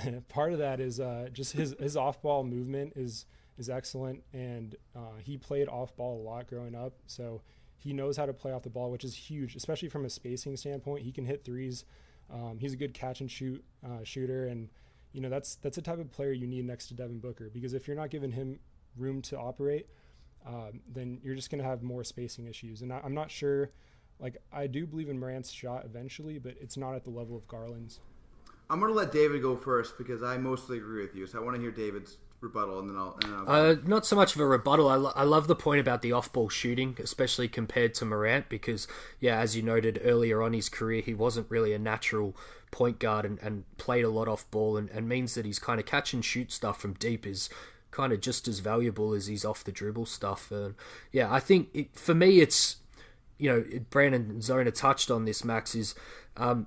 and part of that is just his off-ball movement is excellent, and he played off-ball a lot growing up, so he knows how to play off the ball, which is huge, especially from a spacing standpoint. He can hit threes. He's a good catch and shoot shooter, and that's the type of player you need next to Devin Booker, because if you're not giving him room to operate, then you're just going to have more spacing issues. And I'm not sure, I do believe in Morant's shot eventually, but it's not at the level of Garland's. I'm going to let David go first because I mostly agree with you, so I want to hear David's rebuttal, and then I'll not so much of a rebuttal. I love the point about the off-ball shooting, especially compared to Morant, because, as you noted earlier on his career, he wasn't really a natural point guard and played a lot off-ball, and means that his kind of catch-and-shoot stuff from deep is kind of just as valuable as his off-the-dribble stuff. And I think, for me, it's Brandon Zona touched on this, Max, is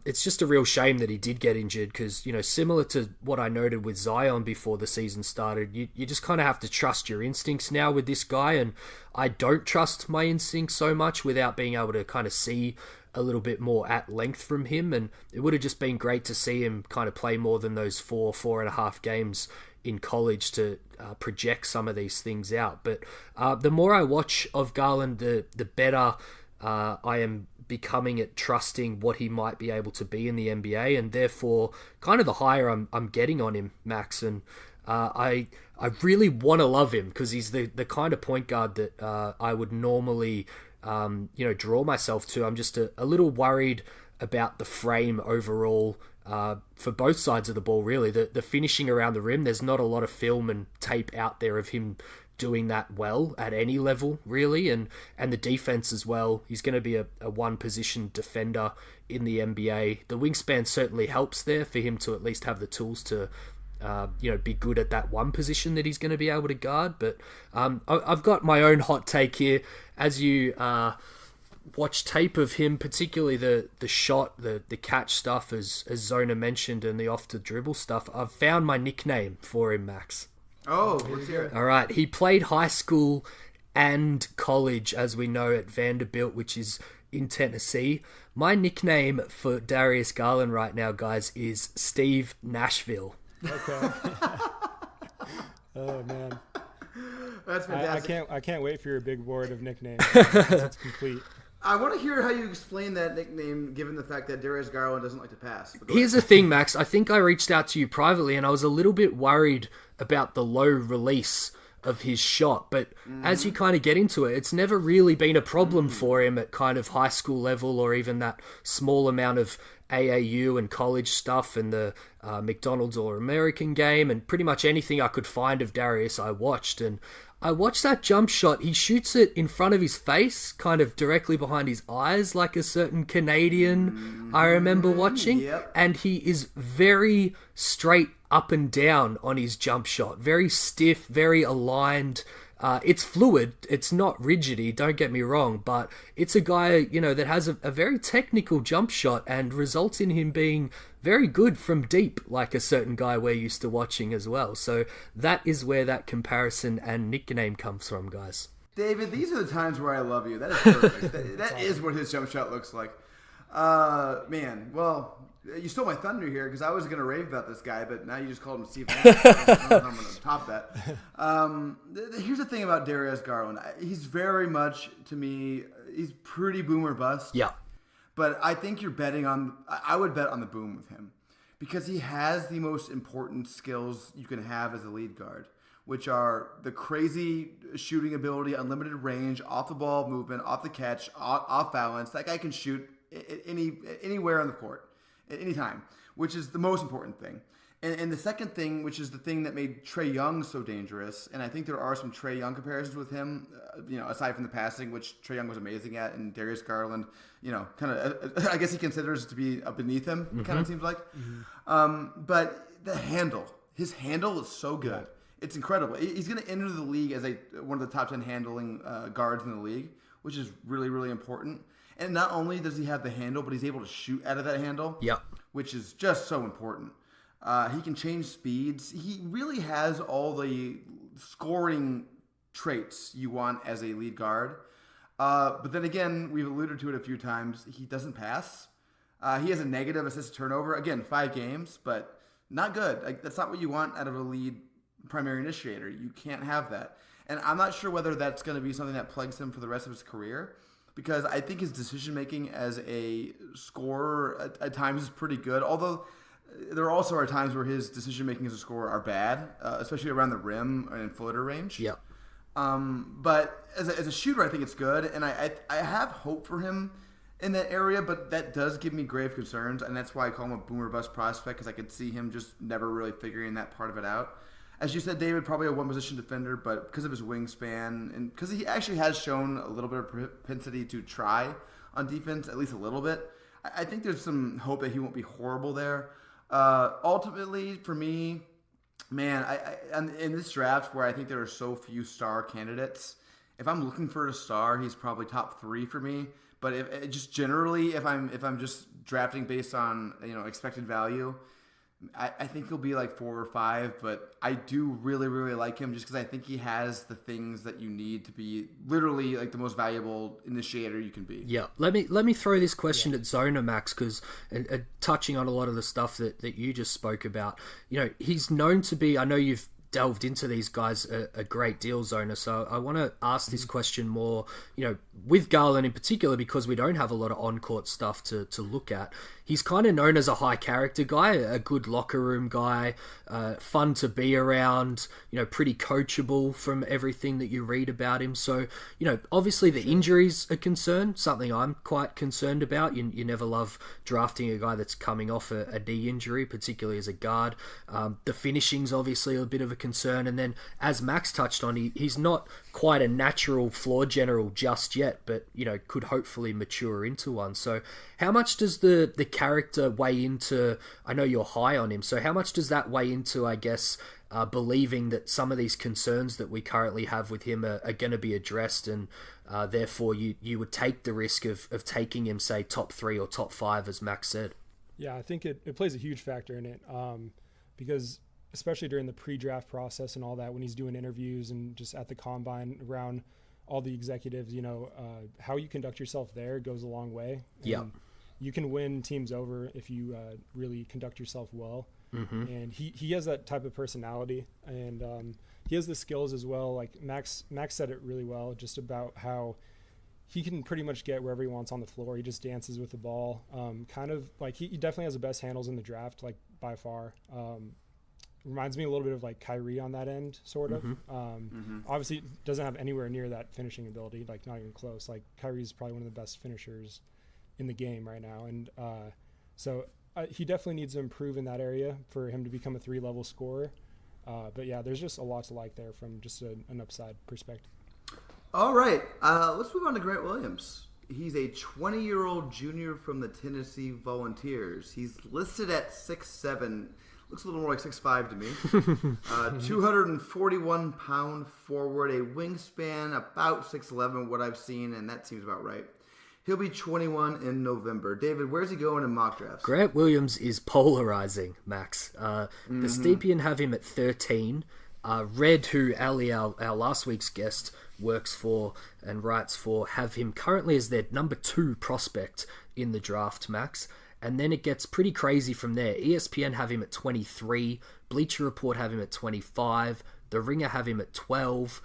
it's just a real shame that he did get injured because, similar to what I noted with Zion before the season started, you just kind of have to trust your instincts now with this guy, and I don't trust my instincts so much without being able to kind of see a little bit more at length from him, and it would have just been great to see him kind of play more than those 4.5 games in college to project some of these things out. But the more I watch of Garland, the better I am becoming at trusting what he might be able to be in the NBA, and therefore kind of the higher I'm getting on him, Max. And I really want to love him because he's the kind of point guard that I would normally draw myself to. I'm just a little worried about the frame overall for both sides of the ball, really. The finishing around the rim, there's not a lot of film and tape out there of him doing that well at any level, really, and the defense as well. He's going to be a one-position defender in the NBA. The wingspan certainly helps there for him to at least have the tools to be good at that one position that he's going to be able to guard. But I've got my own hot take here. As you watch tape of him, particularly the shot, the catch stuff, as Zona mentioned, and the off-the-dribble stuff, I've found my nickname for him, Max. Oh, let's hear it. All right. He played high school and college, as we know, at Vanderbilt, which is in Tennessee. My nickname for Darius Garland right now, guys, is Steve Nashville. Okay. Oh, man. That's fantastic. I can't wait for your big board of nicknames. It's complete. I want to hear how you explain that nickname, given the fact that Darius Garland doesn't like to pass. Here's the thing, Max. I think I reached out to you privately, and I was a little bit worried about the low release of his shot. But as you kind of get into it, it's never really been a problem for him at kind of high school level or even that small amount of AAU and college stuff and the McDonald's All-American game and pretty much anything I could find of Darius I watched. And I watched that jump shot. He shoots it in front of his face, kind of directly behind his eyes, like a certain Canadian I remember watching. Yep. And he is very straight up and down on his jump shot. Very stiff, very aligned. It's fluid. It's not rigidy, don't get me wrong, but it's a guy, that has a very technical jump shot and results in him being very good from deep, like a certain guy we're used to watching as well. So that is where that comparison and nickname comes from, guys. David, these are the times where I love you. That is perfect. that is what his jump shot looks like. Man, well, you stole my thunder here because I was going to rave about this guy, but now you just called him Steve Nash. I'm going to top that. Here's the thing about Darius Garland. He's very much, to me, he's pretty boom or bust. Yeah. But I think you're betting on, I would bet on the boom with him because he has the most important skills you can have as a lead guard, which are the crazy shooting ability, unlimited range, off the ball movement, off the catch, off balance. That guy can shoot anywhere on the court at any time, which is the most important thing. And the second thing, which is the thing that made Trae Young so dangerous, and I think there are some Trae Young comparisons with him, aside from the passing, which Trae Young was amazing at, and Darius Garland, kind of, I guess he considers to be beneath him, kind of seems like. But the handle, his handle is so good. It's incredible. He's going to enter the league as one of the top 10 handling guards in the league, which is really, really important. And not only does he have the handle, but he's able to shoot out of that handle, which is just so important. He can change speeds. He really has all the scoring traits you want as a lead guard. But then again, we've alluded to it a few times. He doesn't pass. He has a negative assist turnover. Again, 5 games, but not good. That's not what you want out of a lead primary initiator. You can't have that. And I'm not sure whether that's going to be something that plagues him for the rest of his career, because I think his decision-making as a scorer at times is pretty good, although there also are times where his decision-making as a scorer are bad, especially around the rim and in floater range. Yeah. But as a shooter, I think it's good, and I have hope for him in that area, but that does give me grave concerns, and that's why I call him a boomer bust prospect, because I could see him just never really figuring that part of it out. As you said, David, probably a one-position defender, but because of his wingspan and because he actually has shown a little bit of propensity to try on defense, at least a little bit, I think there's some hope that he won't be horrible there. Ultimately, for me, man, in this draft where I think there are so few star candidates, if I'm looking for a star, he's probably top 3 for me. But if just generally, if I'm just drafting based on expected value, I think he'll be like 4 or 5. But I do really, really like him just because I think he has the things that you need to be literally like the most valuable initiator you can be. Yeah, let me throw this question at Zona, Max, because touching on a lot of the stuff that you just spoke about, he's known to be. I know you've delved into these guys a great deal, Zona. So I want to ask this question more, with Garland in particular, because we don't have a lot of on-court stuff to look at. He's kind of known as a high character guy, a good locker room guy, fun to be around, pretty coachable from everything that you read about him. So, obviously the injuries are concerned, something I'm quite concerned about. You never love drafting a guy that's coming off a knee injury, particularly as a guard. The finishing's obviously a bit of a concern. And then, as Max touched on, he's not quite a natural floor general just yet, but, could hopefully mature into one. So how much does the character weigh into, I know you're high on him, so how much does that weigh into, I guess, believing that some of these concerns that we currently have with him are going to be addressed, and therefore you would take the risk of taking him, say, top 3 or top 5, as Max said? Yeah, I think it plays a huge factor in it, because especially during the pre-draft process and all that, when he's doing interviews and just at the combine around all the executives, how you conduct yourself there goes a long way. Yeah. You can win teams over if you really conduct yourself well. Mm-hmm. And he has that type of personality, and he has the skills as well. Like Max said it really well, just about how he can pretty much get wherever he wants on the floor. He just dances with the ball. Kind of like he definitely has the best handles in the draft, like by far. Reminds me a little bit of like Kyrie on that end, sort of. Obviously doesn't have anywhere near that finishing ability, like not even close. Like Kyrie's probably one of the best finishers in the game right now. And so he definitely needs to improve in that area for him to become a 3-level scorer. But yeah, there's just a lot to like there from just an upside perspective. All right, let's move on to Grant Williams. He's a 20-year-old junior from the Tennessee Volunteers. He's listed at 6'7". Looks a little more like 6'5" to me. 241-pound forward, a wingspan about 6'11", what I've seen, and that seems about right. He'll be 21 in November. David, where's he going in mock drafts? Grant Williams is polarizing, Max. The Stepien have him at 13. Red, who Ali, our last week's guest, works for and writes for, have him currently as their number 2 prospect in the draft, Max. And then it gets pretty crazy from there. ESPN have him at 23. Bleacher Report have him at 25. The Ringer have him at 12.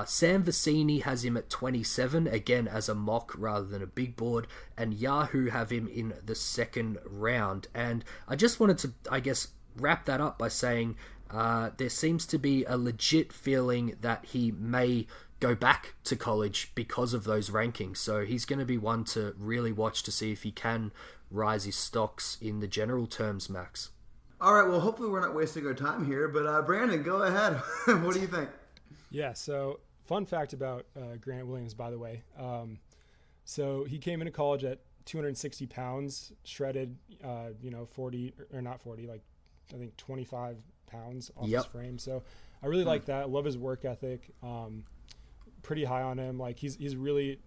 Sam Vecini has him at 27, again as a mock rather than a big board. And Yahoo have him in the 2nd round. And I just wanted to, I guess, wrap that up by saying there seems to be a legit feeling that he may go back to college because of those rankings. So he's going to be one to really watch to see if he can rise his stocks in the general terms, Max. All right, well, hopefully we're not wasting our time here, but Brandon, go ahead. What do you think? Yeah, so fun fact about Grant Williams, by the way. So he came into college at 260 pounds, shredded, 40, or not 40, like I think 25 pounds off his frame. So I really like that. I love his work ethic. Pretty high on him. Like he's the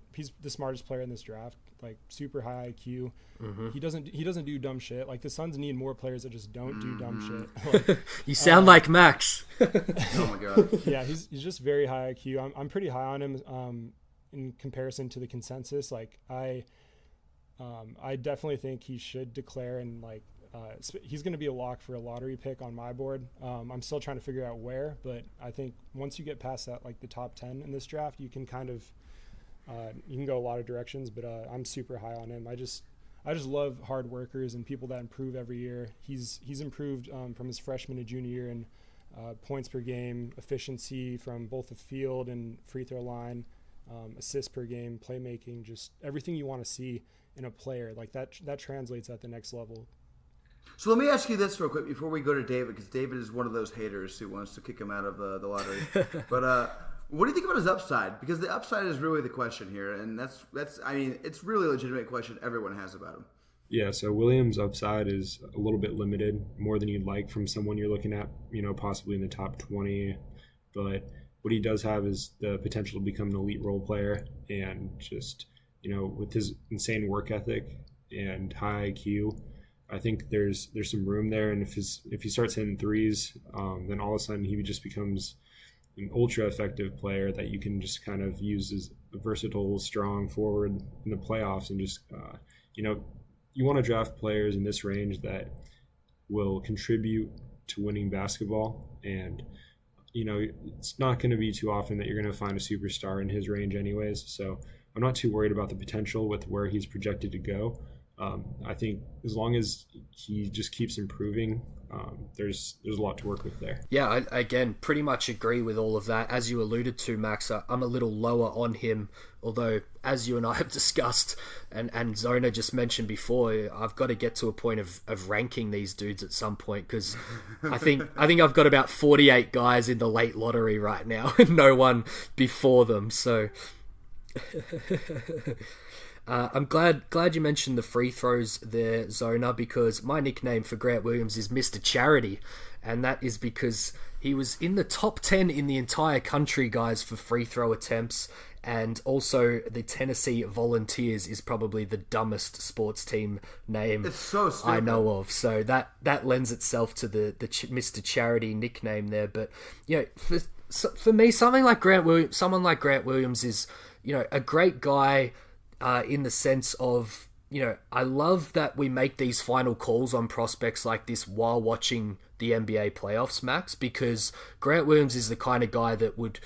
smartest player in this draft. Like super high IQ. He doesn't do dumb shit. Like the Suns need more players that just don't do dumb shit. Like, you sound like Max. Oh my god. Yeah, he's just very high IQ. I'm pretty high on him in comparison to the consensus. Like I definitely think he should declare, and like he's going to be a lock for a lottery pick on my board. I'm still trying to figure out where, but I think once you get past that, like the top 10 in this draft, you can kind of you can go a lot of directions, but I'm super high on him. I just love hard workers and people that improve every year. He's improved from his freshman to junior year in points per game, efficiency from both the field and free throw line, assists per game, playmaking, just everything you want to see in a player. Like that translates at the next level. So let me ask you this real quick before we go to David, because David is one of those haters who wants to kick him out of the lottery. But what do you think about his upside? Because the upside is really the question here, and that's I mean, it's really a legitimate question everyone has about him. Yeah, so Williams' upside is a little bit limited, more than you'd like from someone you're looking at, possibly in the top 20. But what he does have is the potential to become an elite role player, and just, with his insane work ethic and high IQ, I think there's some room there. And if he starts hitting threes, then all of a sudden he just becomes an ultra effective player that you can just kind of use as a versatile, strong forward in the playoffs. And just, you want to draft players in this range that will contribute to winning basketball. And, it's not going to be too often that you're going to find a superstar in his range anyways. So I'm not too worried about the potential with where he's projected to go. I think as long as he just keeps improving, there's a lot to work with there. Yeah, I again pretty much agree with all of that. As you alluded to, Max, I'm a little lower on him, although as you and I have discussed, and Zona just mentioned before, I've got to get to a point of ranking these dudes at some point, because I think I've got about 48 guys in the late lottery right now and no one before them. So I'm glad you mentioned the free throws there, Zona, because my nickname for Grant Williams is Mr. Charity, and that is because he was in the top 10 in the entire country, guys, for free throw attempts, and also the Tennessee Volunteers is probably the dumbest sports team name it's so stupid. I know of, so that lends itself to the Mr. Charity nickname there. But for me, someone like Grant Williams is a great guy. In the sense of, I love that we make these final calls on prospects like this while watching the NBA playoffs, Max, because Grant Williams is the kind of guy that would,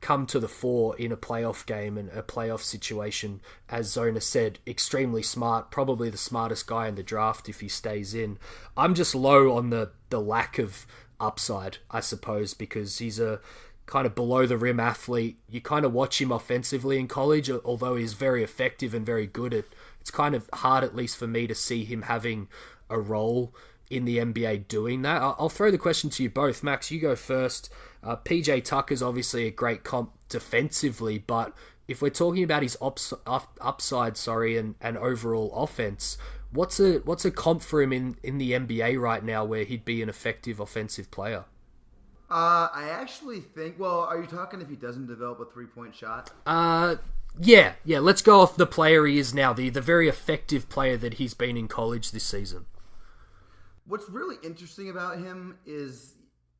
come to the fore in a playoff game and a playoff situation. As Zona said, extremely smart, probably the smartest guy in the draft if he stays in. I'm just low on the lack of upside, I suppose, because he's a kind of below the rim athlete. You kind of watch him offensively in college, although he's very effective and very good at, it's kind of hard, at least for me, to see him having a role in the NBA doing that. I'll throw the question to you both. Max, you go first. PJ Tucker's obviously a great comp defensively, but if we're talking about his upside, and overall offense, what's a comp for him in the NBA right now where he'd be an effective offensive player? I actually think, are you talking if he doesn't develop a 3-point shot? Yeah, let's go off the player he is now, the very effective player that he's been in college this season. What's really interesting about him is,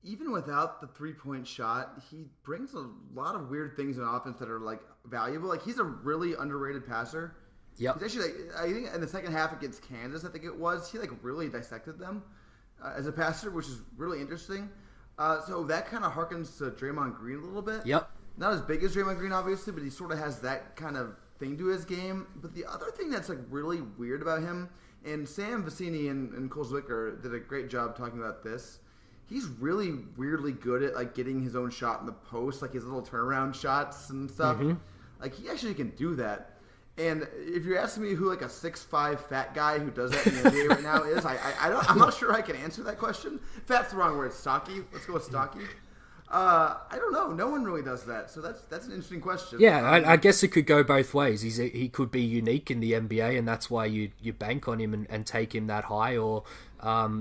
even without the 3-point shot, he brings a lot of weird things in offense that are, valuable. He's a really underrated passer. Yep. He's actually, I think in the second half against Kansas, I think it was, he, really dissected them as a passer, which is really interesting. So that kind of harkens to Draymond Green a little bit. Yep. Not as big as Draymond Green, obviously, but he sort of has that kind of thing to his game. But the other thing that's really weird about him, and Sam Vecini and Cole Zwicker did a great job talking about this. He's really weirdly good at getting his own shot in the post, his little turnaround shots and stuff. Mm-hmm. He actually can do that. And if you're asking me who a 6'5" fat guy who does that in the NBA right now is, I'm not sure I can answer that question. Fat's the wrong word. Stocky. Let's go with stocky. I don't know. No one really does that. So that's an interesting question. Yeah, I guess it could go both ways. He could be unique in the NBA, and that's why you bank on him and take him that high, or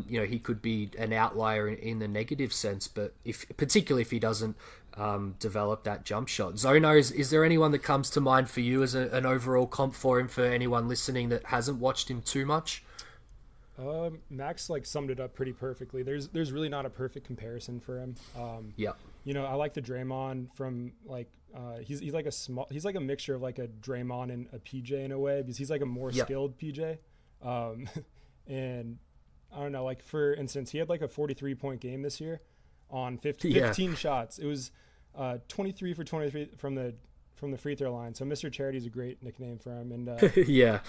he could be an outlier in the negative sense. But particularly if he doesn't develop that jump shot. Zona, is there anyone that comes to mind for you as an overall comp for him, for anyone listening that hasn't watched him too much? Max summed it up pretty perfectly. There's really not a perfect comparison for him. Yeah. I like the Draymond from he's like a mixture of a Draymond and a PJ in a way, because he's a more skilled PJ. And I don't know, for instance, he had a 43-point game this year on 15 shots. It was 23 for 23 from the free throw line. So Mr. Charity is a great nickname for him. And yeah.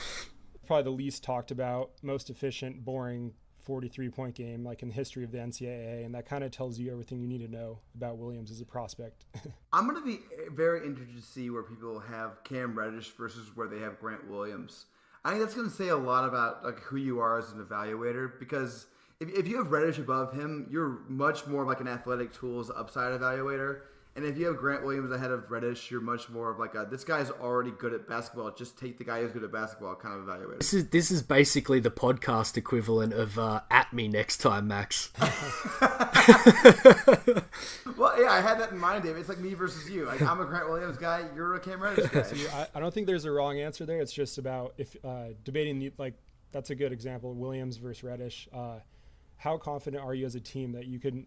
Probably the least talked about, most efficient, boring 43-point game in the history of the NCAA, and that kind of tells you everything you need to know about Williams as a prospect. I'm going to be very interested to see where people have Cam Reddish versus where they have Grant Williams. I think that's going to say a lot about who you are as an evaluator, because if you have Reddish above him, you're much more an athletic tools upside evaluator, And if you have Grant Williams ahead of Reddish, you're much more of like this guy's already good at basketball. Just take the guy who's good at basketball kind of evaluator. This is basically the podcast equivalent of at me next time, Max. Well, yeah, I had that in mind, Dave. It's like me versus you. Like, I'm a Grant Williams guy. You're a Cam Reddish guy. See, I don't think there's a wrong answer there. It's just about if debating that's a good example. Williams versus Reddish. How confident are you as a team that you can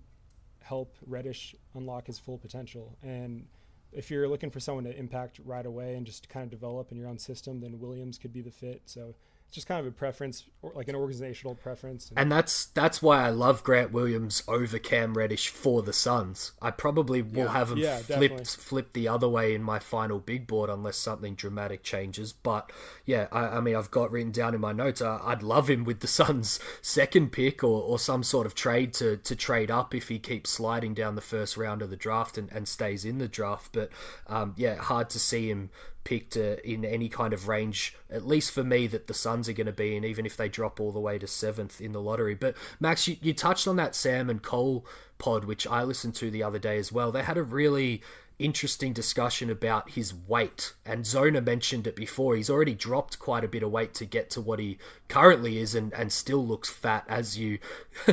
help Reddish unlock his full potential? And if you're looking for someone to impact right away and just kind of develop in your own system, then Williams could be the fit. So it's just kind of a preference, or like an organizational preference. And that's why I love Grant Williams over Cam Reddish for the Suns. I probably will have him flipped the other way in my final big board unless something dramatic changes. But yeah, I mean, I've got written down in my notes, I'd love him with the Suns' second pick or some sort of trade to trade up if he keeps sliding down the first round of the draft and stays in the draft. But yeah, hard to see him picked in any kind of range, at least for me, that the Suns are going to be in, even if they drop all the way to 7th in the lottery. But Max, you touched on that Sam and Cole pod, which I listened to the other day as well. They had a really interesting discussion about his weight, and Zona mentioned it before. He's already dropped quite a bit of weight to get to what he currently is, and still looks fat, as you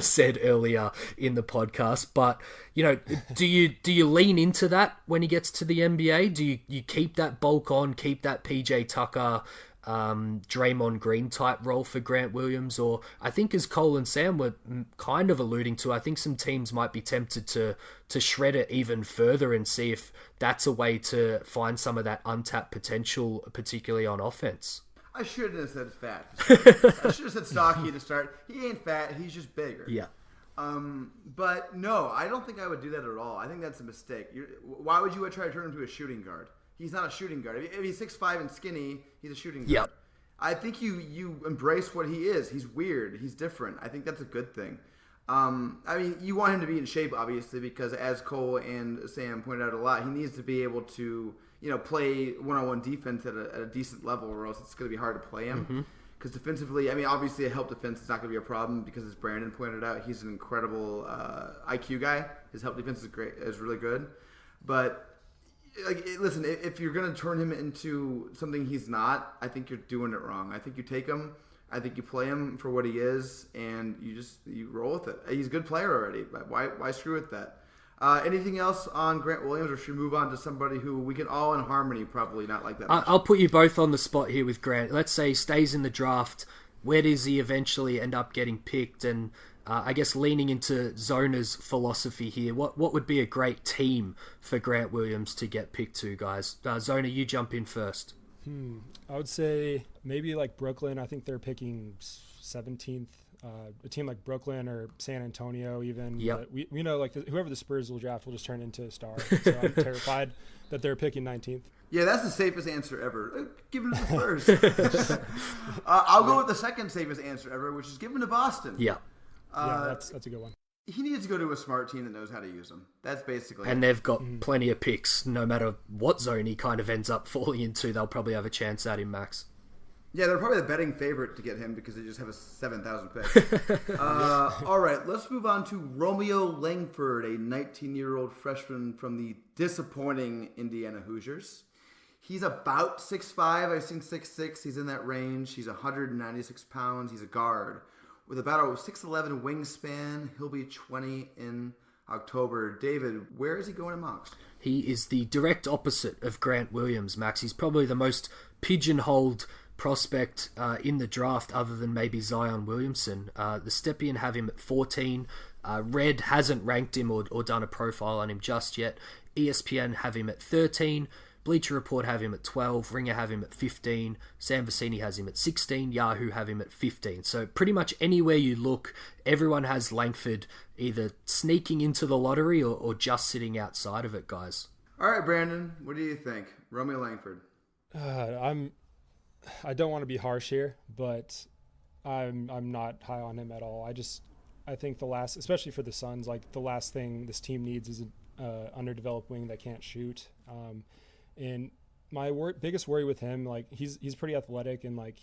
said earlier in the podcast. But you know, do you lean into that when he gets to the NBA? Do you keep that bulk on, keep that PJ Tucker, Draymond Green type role for Grant Williams? Or I think, as Cole and Sam were kind of alluding to, I think some teams might be tempted to shred it even further and see if that's a way to find some of that untapped potential, particularly on offense. I shouldn't have said fat. I should have said stocky to start. He ain't fat. He's just bigger. Yeah. But no, I don't think I would do that at all. I think that's a mistake. Why would you try to turn him into a shooting guard? He's not a shooting guard. If he's 6'5" and skinny, he's a shooting guard. Yep. I think you embrace what he is. He's weird. He's different. I think that's a good thing. I mean, you want him to be in shape, obviously, because as Cole and Sam pointed out a lot, he needs to be able to, play one-on-one defense at a decent level, or else it's going to be hard to play him. Because defensively, I mean, obviously a help defense is not going to be a problem because, as Brandon pointed out, he's an incredible IQ guy. His help defense is really good. But listen, if you're going to turn him into something he's not, I think you're doing it wrong. I think you take him, I think you play him for what he is, and you roll with it. He's a good player already, but why screw with that? Anything else on Grant Williams, or should we move on to somebody who we can all in harmony probably not like that much? I'll put you both on the spot here with Grant. Let's say he stays in the draft. Where does he eventually end up getting picked? And I guess leaning into Zona's philosophy here, what would be a great team for Grant Williams to get picked to, guys? Zona, you jump in first. I would say maybe like Brooklyn. I think they're picking 17th. A team like Brooklyn or San Antonio even. Yep. We know like whoever the Spurs will draft will just turn into a star. So I'm terrified that they're picking 19th. Yeah, that's the safest answer ever. Give it to the Spurs. I'll go with the second safest answer ever, which is give him to Boston. Yeah. That's a good one. He needs to go to a smart team that knows how to use them. That's basically And they've got plenty of picks. No matter what zone he kind of ends up falling into, they'll probably have a chance at him, Max. Yeah, they're probably the betting favorite to get him because they just have a 7,000 pick. All right, let's move on to Romeo Langford, a 19-year-old freshman from the disappointing Indiana Hoosiers. He's about 6'5". I've seen 6'6". He's in that range. He's 196 pounds. He's a guard with about a 6'11" wingspan. He'll be 20 in October. David, where is he going in mocks? He is the direct opposite of Grant Williams, Max. He's probably the most pigeonholed prospect in the draft, other than maybe Zion Williamson. The Stepien have him at 14. Red hasn't ranked him or done a profile on him just yet. ESPN have him at 13. Bleacher Report have him at 12. Ringer have him at 15. Sam Vecini has him at 16. Yahoo have him at 15. So pretty much anywhere you look, everyone has Langford either sneaking into the lottery or just sitting outside of it, guys. All right, Brandon, what do you think? Romeo Langford. I don't want to be harsh here, but I'm not high on him at all. I think especially for the Suns, like the last thing this team needs is an underdeveloped wing that can't shoot. And my biggest worry with him, like he's pretty athletic and like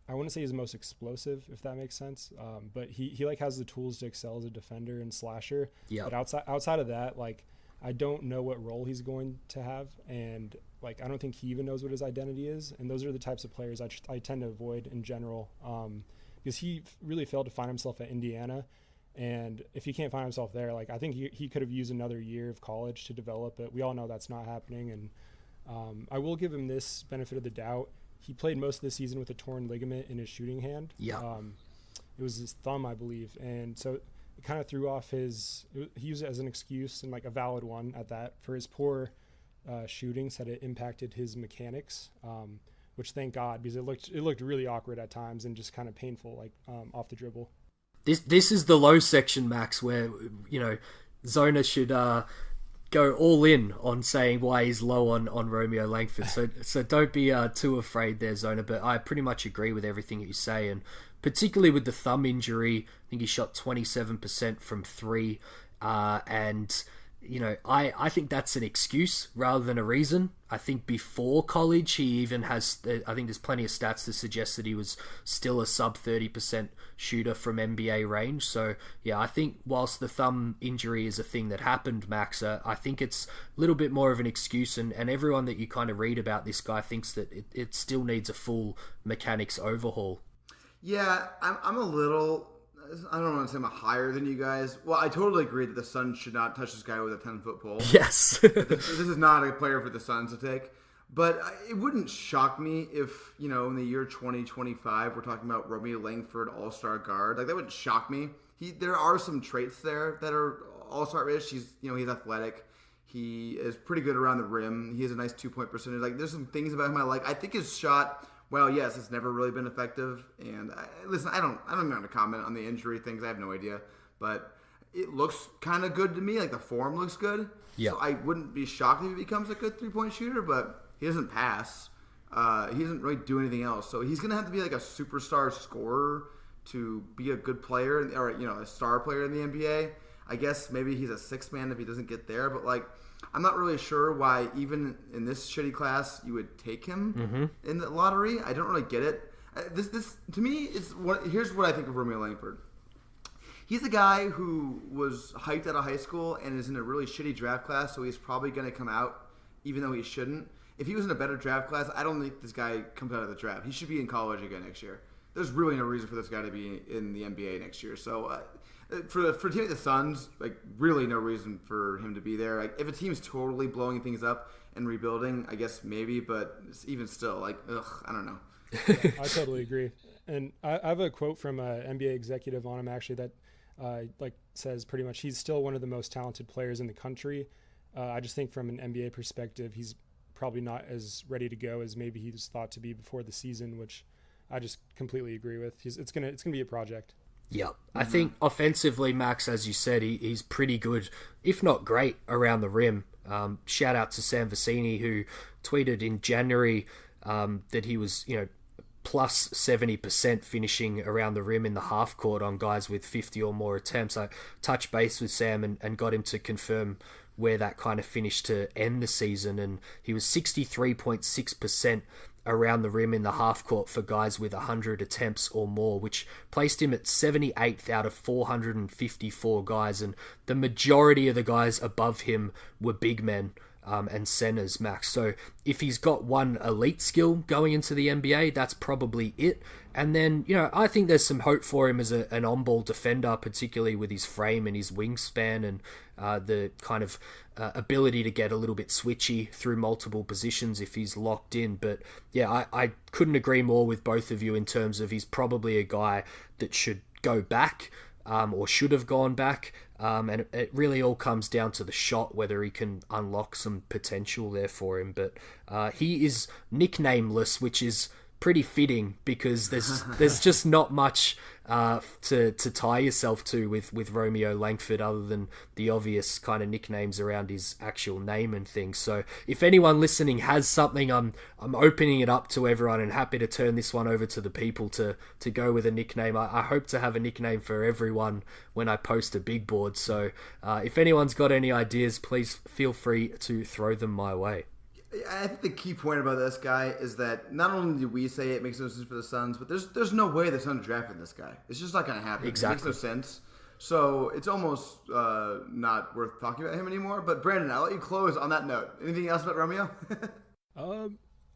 I wouldn't say he's the most explosive, if that makes sense. But he like has the tools to excel as a defender and slasher. Yeah. But outside of that, like I don't know what role he's going to have, and like I don't think he even knows what his identity is. And those are the types of players I tend to avoid in general, because he really failed to find himself at Indiana. And if he can't find himself there, like I think he could have used another year of college to develop, but we all know that's not happening. And I will give him this benefit of the doubt. He played most of the season with a torn ligament in his shooting hand. Yeah. It was his thumb, I believe. And so it kind of threw off he used it as an excuse, and like a valid one at that, for his poor shooting, said it impacted his mechanics, which thank God, because it looked really awkward at times and just kind of painful, like off the dribble. This is the low section, Max, where, you know, Zona should go all in on saying why he's low on Romeo Langford. So don't be too afraid there, Zona. But I pretty much agree with everything that you say, and particularly with the thumb injury. I think he shot 27% from 3, and you know, I think that's an excuse rather than a reason. I think before college, he even has, I think there's plenty of stats to suggest that he was still a sub 30% shooter from NBA range. So yeah, I think whilst the thumb injury is a thing that happened, Max, I think it's a little bit more of an excuse, and everyone that you kind of read about this guy thinks that it still needs a full mechanics overhaul. Yeah, I'm a little, I don't want to say I'm higher than you guys. Well, I totally agree that the Suns should not touch this guy with a 10-foot pole. Yes. This is not a player for the Suns to take. But it wouldn't shock me if, you know, in the year 2025, we're talking about Romeo Langford, all-star guard. Like, that wouldn't shock me. There are some traits there that are all-star-ish. He's athletic. He is pretty good around the rim. He has a nice 2-point percentage. Like, there's some things about him I like. I think his shot, well, yes, it's never really been effective. And listen, I don't even want to comment on the injury things. I have no idea, but it looks kind of good to me. Like, the form looks good. Yeah. So I wouldn't be shocked if he becomes a good 3-point shooter, but he doesn't pass. He doesn't really do anything else. So he's gonna have to be like a superstar scorer to be a good player, or a star player in the NBA. I guess maybe he's a sixth man if he doesn't get there, but like, I'm not really sure why, even in this shitty class, you would take him in the lottery. I don't really get it. This to me is here's what I think of Romeo Langford. He's a guy who was hyped out of high school and is in a really shitty draft class, so he's probably going to come out, even though he shouldn't. If he was in a better draft class, I don't think this guy comes out of the draft. He should be in college again next year. There's really no reason for this guy to be in the NBA next year. So for a team like the Suns, like, really no reason for him to be there. Like, if a team's totally blowing things up and rebuilding, I guess maybe, but even still, like, I don't know. Yeah, I totally agree. And I have a quote from an NBA executive on him, actually, that says pretty much he's still one of the most talented players in the country. I just think from an NBA perspective, he's probably not as ready to go as maybe he was thought to be before the season, which I just completely agree with. It's gonna be a project. Yeah, I think offensively, Max, as you said, he's pretty good, if not great, around the rim. Shout out to Sam Vecini, who tweeted in January that he was, plus 70% finishing around the rim in the half court on guys with 50 or more attempts. I touched base with Sam and got him to confirm where that kind of finished to end the season, and he was 63.6% around the rim in the half court for guys with 100 attempts or more, which placed him at 78th out of 454 guys, and the majority of the guys above him were big men and centers, Max. So if he's got one elite skill going into the NBA, that's probably it. And then, I think there's some hope for him as an on-ball defender, particularly with his frame and his wingspan and the kind of ability to get a little bit switchy through multiple positions if he's locked in. But yeah, I couldn't agree more with both of you in terms of he's probably a guy that should go back or should have gone back. And it really all comes down to the shot, whether he can unlock some potential there for him. But he is nicknameless, which is pretty fitting because there's just not much to tie yourself to with Romeo Langford other than the obvious kind of nicknames around his actual name and things. So if anyone listening has something, I'm opening it up to everyone and happy to turn this one over to the people to go with a nickname. I hope to have a nickname for everyone when I post a big board. So if anyone's got any ideas, please feel free to throw them my way. I think the key point about this guy is that not only do we say it makes no sense for the Suns, but there's no way the Suns drafted this guy. It's just not going to happen. Exactly. It makes no sense. So it's almost not worth talking about him anymore. But Brandon, I'll let you close on that note. Anything else about Romeo?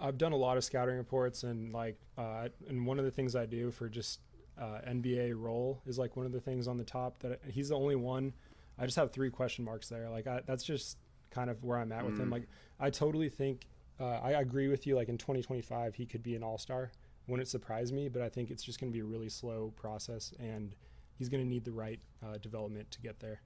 I've done a lot of scouting reports, and and one of the things I do for just NBA role is like one of the things on the top that he's the only one. I just have 3 question marks there. That's just kind of where I'm at with him. Like, I totally think I agree with you. Like in 2025, he could be an all-star. Wouldn't surprise me, but I think it's just going to be a really slow process, and he's going to need the right development to get there.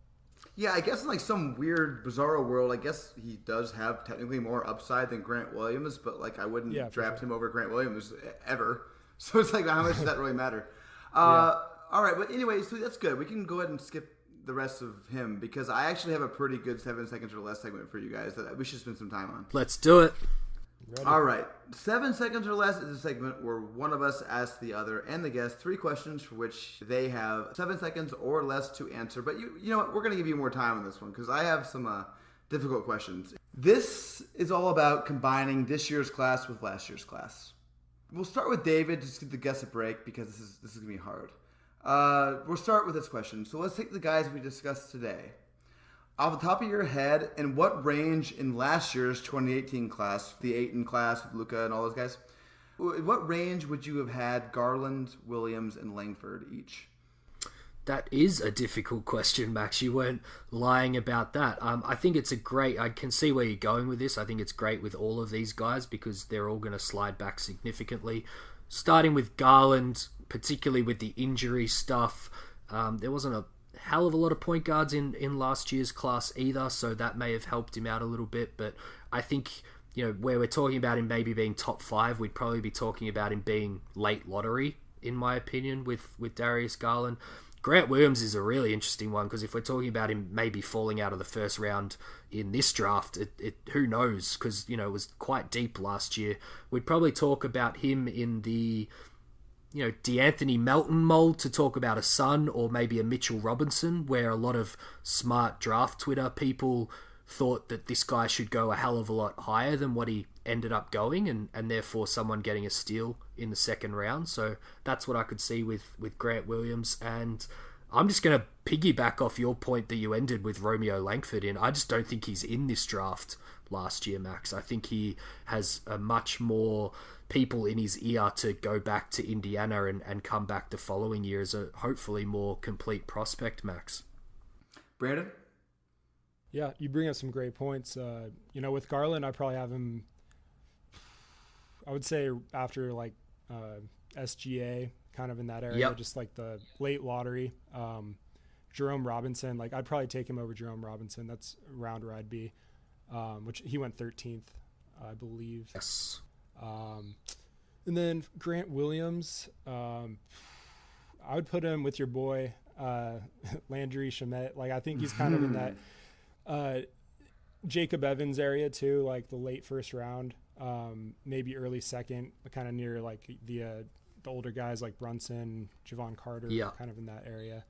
Yeah, I guess in like some weird, bizarro world, I guess he does have technically more upside than Grant Williams, but like I wouldn't draft him over Grant Williams ever. So it's like, how much does that really matter? All right, but anyway, so that's good. We can go ahead and skip the rest of him because I actually have a pretty good 7 seconds or less segment for you guys that we should spend some time on. Let's do it. Ready. All right. 7 seconds or less is a segment where one of us asks the other and the guest 3 questions for which they have 7 seconds or less to answer. But you know what? We're going to give you more time on this one because I have some difficult questions. This is all about combining this year's class with last year's class. We'll start with David just to give the guests a break because this is going to be hard. We'll start with this question. So let's take the guys we discussed today. Off the top of your head, in what range in last year's 2018 class, the Ayton class with Luka and all those guys, what range would you have had Garland, Williams, and Langford each? That is a difficult question, Max. You weren't lying about that. I think it's I can see where you're going with this. I think it's great with all of these guys because they're all going to slide back significantly. Starting with Garland, particularly with the injury stuff, there wasn't a hell of a lot of point guards in last year's class either, so that may have helped him out a little bit. But I think, where we're talking about him maybe being top 5, we'd probably be talking about him being late lottery, in my opinion, with Darius Garland. Grant Williams is a really interesting one because if we're talking about him maybe falling out of the first round in this draft, it who knows, because it was quite deep last year. We'd probably talk about him in the DeAnthony Melton mold to talk about a Sun or maybe a Mitchell Robinson, where a lot of smart draft Twitter people thought that this guy should go a hell of a lot higher than what he ended up going, and therefore someone getting a steal in the second round. So that's what I could see with Grant Williams. And I'm just going to piggyback off your point that you ended with Romeo Langford in. I just don't think he's in this draft last year, Max. I think he has a much more people in his ear to go back to Indiana and come back the following year as a hopefully more complete prospect, Max. Brandon? Yeah, you bring up some great points. With Garland, I probably have him, I would say after SGA, kind of in that area, just like the late lottery. Jerome Robinson, I'd probably take him over Jerome Robinson. That's around where I'd be, which he went 13th, I believe. Yes. And then Grant Williams, I would put him with your boy, Landry Shamet. I think he's kind of in that Jacob Evans area too, the late first round, maybe early second, kind of near the older guys like Brunson, Javon Carter, kind of in that area.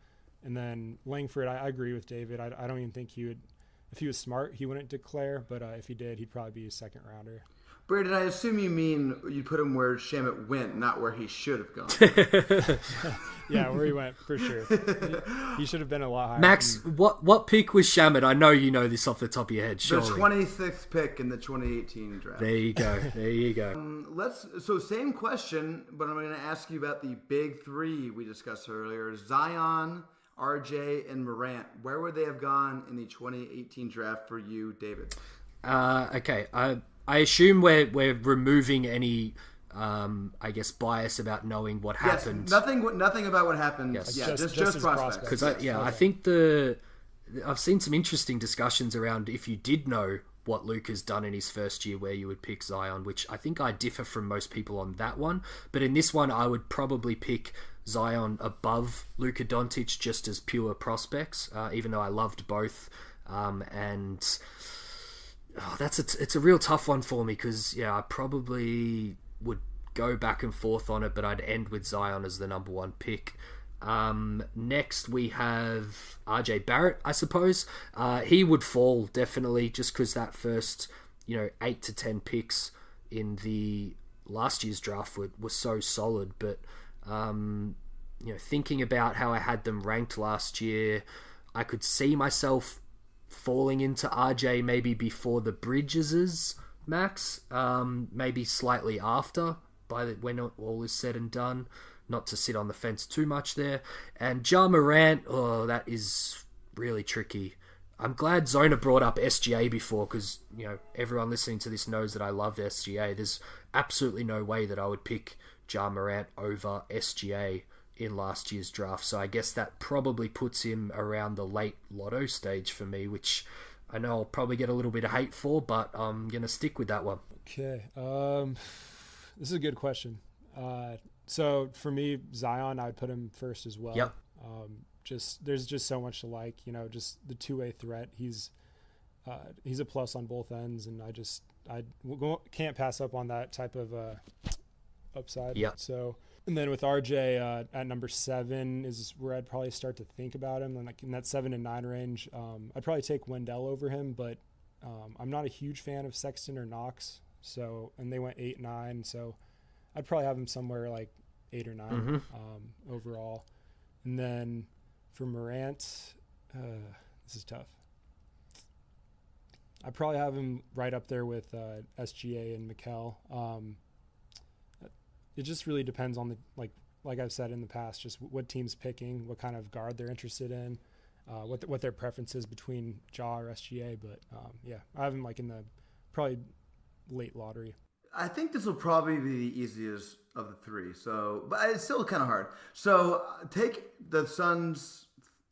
And then Langford, I agree with David. I don't even think he would, if he was smart, he wouldn't declare, but if he did, he'd probably be a second rounder. Brandon, I assume you mean you put him where Shamet went, not where he should have gone. Yeah, where he went, for sure. He should have been a lot higher. Max, what pick was Shamet? I know you know this off the top of your head, surely. The 26th pick in the 2018 draft. There you go. So same question, but I'm going to ask you about the big 3 we discussed earlier. Zion, RJ, and Morant. Where would they have gone in the 2018 draft for you, David? Okay, I assume we're removing any, bias about knowing what happened. Nothing about what happened. Yes. Yeah, just prospects. Because I think I've seen some interesting discussions around if you did know what Luka's done in his first year, where you would pick Zion, which I think I differ from most people on that one. But in this one, I would probably pick Zion above Luka Doncic just as pure prospects, even though I loved both. It's a real tough one for me because I probably would go back and forth on it, but I'd end with Zion as the number 1 pick. Next we have RJ Barrett, I suppose. He would fall definitely just because that first 8 to 10 picks in the last year's draft was so solid, but thinking about how I had them ranked last year, I could see myself falling into RJ maybe before the Bridges' Max, maybe slightly after, when all is said and done, not to sit on the fence too much there. And Ja Morant, that is really tricky. I'm glad Zona brought up SGA before, because everyone listening to this knows that I love SGA. There's absolutely no way that I would pick Ja Morant over SGA in last year's draft, so I guess that probably puts him around the late lotto stage for me, which I know I'll probably get a little bit of hate for, but I'm going to stick with that one. Okay. This is a good question. So for me, Zion, I would put him first as well. Yep. There's just so much to like, just the two-way threat. He's a plus on both ends, and I can't pass up on that type of upside. Yeah. So, and then with RJ at number 7 is where I'd probably start to think about him. And like in that 7 and 9 range, I'd probably take Wendell over him, but I'm not a huge fan of Sexton or Knox. So, and they went 8, 9. So I'd probably have him somewhere like 8 or 9 overall. And then for Morant, this is tough. I'd probably have him right up there with SGA and Mikal. It just really depends on like I've said in the past, just what team's picking, what kind of guard they're interested in, what their preference is between Ja or SGA. But I have him like in the probably late lottery. I think this will probably be the easiest of the three. So, but it's still kind of hard. So take the Suns.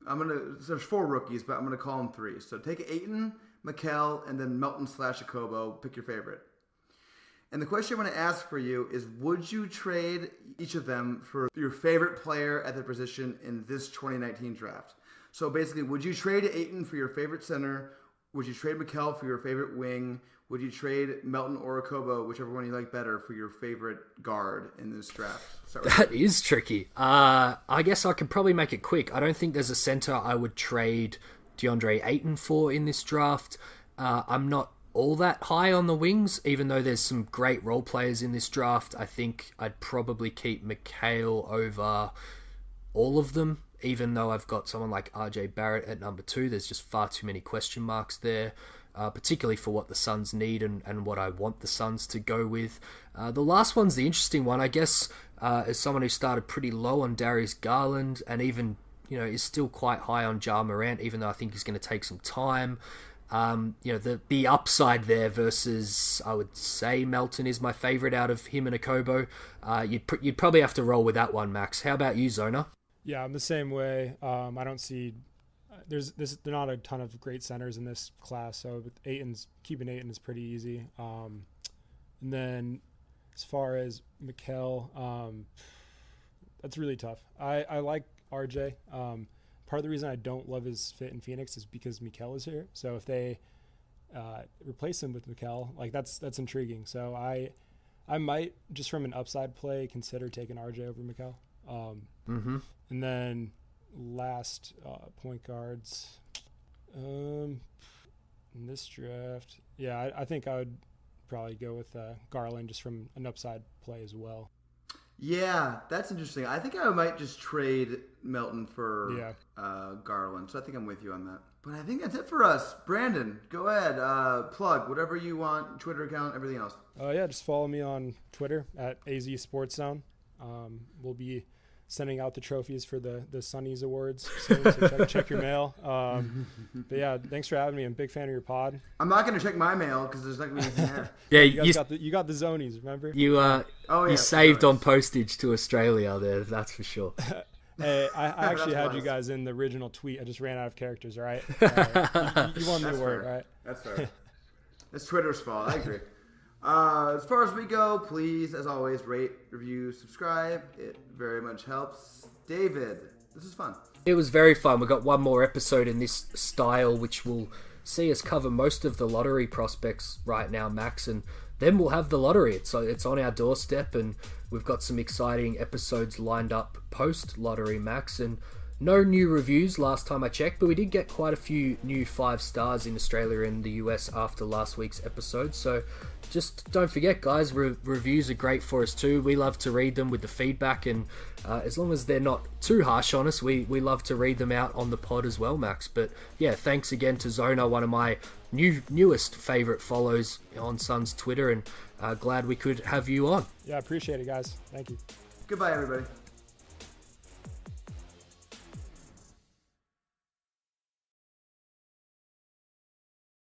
There's 4 rookies, but I'm gonna call them 3. So take Ayton, Mikal, and then Melton / Okobo. Pick your favorite. And the question I'm going to ask for you is, would you trade each of them for your favorite player at their position in this 2019 draft? So basically, would you trade Ayton for your favorite center? Would you trade Mikal for your favorite wing? Would you trade Melton or Okobo, whichever one you like better, for your favorite guard in this draft? That is tricky. I guess I could probably make it quick. I don't think there's a center I would trade DeAndre Ayton for in this draft. I'm not all that high on the wings, even though there's some great role players in this draft. I think I'd probably keep Mikal over all of them, even though I've got someone like RJ Barrett at number 2. There's just far too many question marks there, particularly for what the Suns need and what I want the Suns to go with. The last one's the interesting one, I guess, as someone who started pretty low on Darius Garland and even is still quite high on Ja Morant, even though I think he's going to take some time. The upside there versus, I would say Melton is my favorite out of him and Okobo. You'd probably have to roll with that one, Max. How about you, Zona? Yeah, I'm the same way. I don't see there are not a ton of great centers in this class, so keeping Ayton is pretty easy. And then as far as Mikal, that's really tough. I like RJ. Part of the reason I don't love his fit in Phoenix is because Mikal is here. So if they replace him with Mikal, like that's intriguing. So I might, just from an upside play, consider taking RJ over Mikal. And then last point guards in this draft. Yeah, I think I would probably go with Garland just from an upside play as well. Yeah, that's interesting. I think I might just trade Melton for Garland. So I think I'm with you on that. But I think that's it for us. Brandon, go ahead. Plug whatever you want, Twitter account, everything else. Just follow me on Twitter at AZ Sports Zone. We'll be sending out the trophies for the Sunnies Awards, so check your mail. But yeah, thanks for having me. I'm a big fan of your pod. I'm not going to check my mail because there's not going to be anything there. Yeah, you got the Zonies, remember? You saved on postage to Australia there, that's for sure. Hey, I actually had you guys in the original tweet. I just ran out of characters, all right? You won the award, right? That's fair. It's Twitter's fault. I agree. As far as we go, please, as always, rate, review, subscribe. It very much helps. David, this is fun. It was very fun. We've got one more episode in this style, which will see us cover most of the lottery prospects right now, Max, and then we'll have the lottery. It's on our doorstep, and we've got some exciting episodes lined up post-lottery, Max, and No new reviews last time I checked, but we did get quite a few new 5 stars in Australia and the US after last week's episode. So just don't forget, guys, reviews are great for us too. We love to read them with the feedback, and as long as they're not too harsh on us, we love to read them out on the pod as well, Max. But yeah, thanks again to Zona, one of my newest favorite follows on Suns Twitter, and glad we could have you on. Yeah, I appreciate it, guys. Thank you. Goodbye, everybody.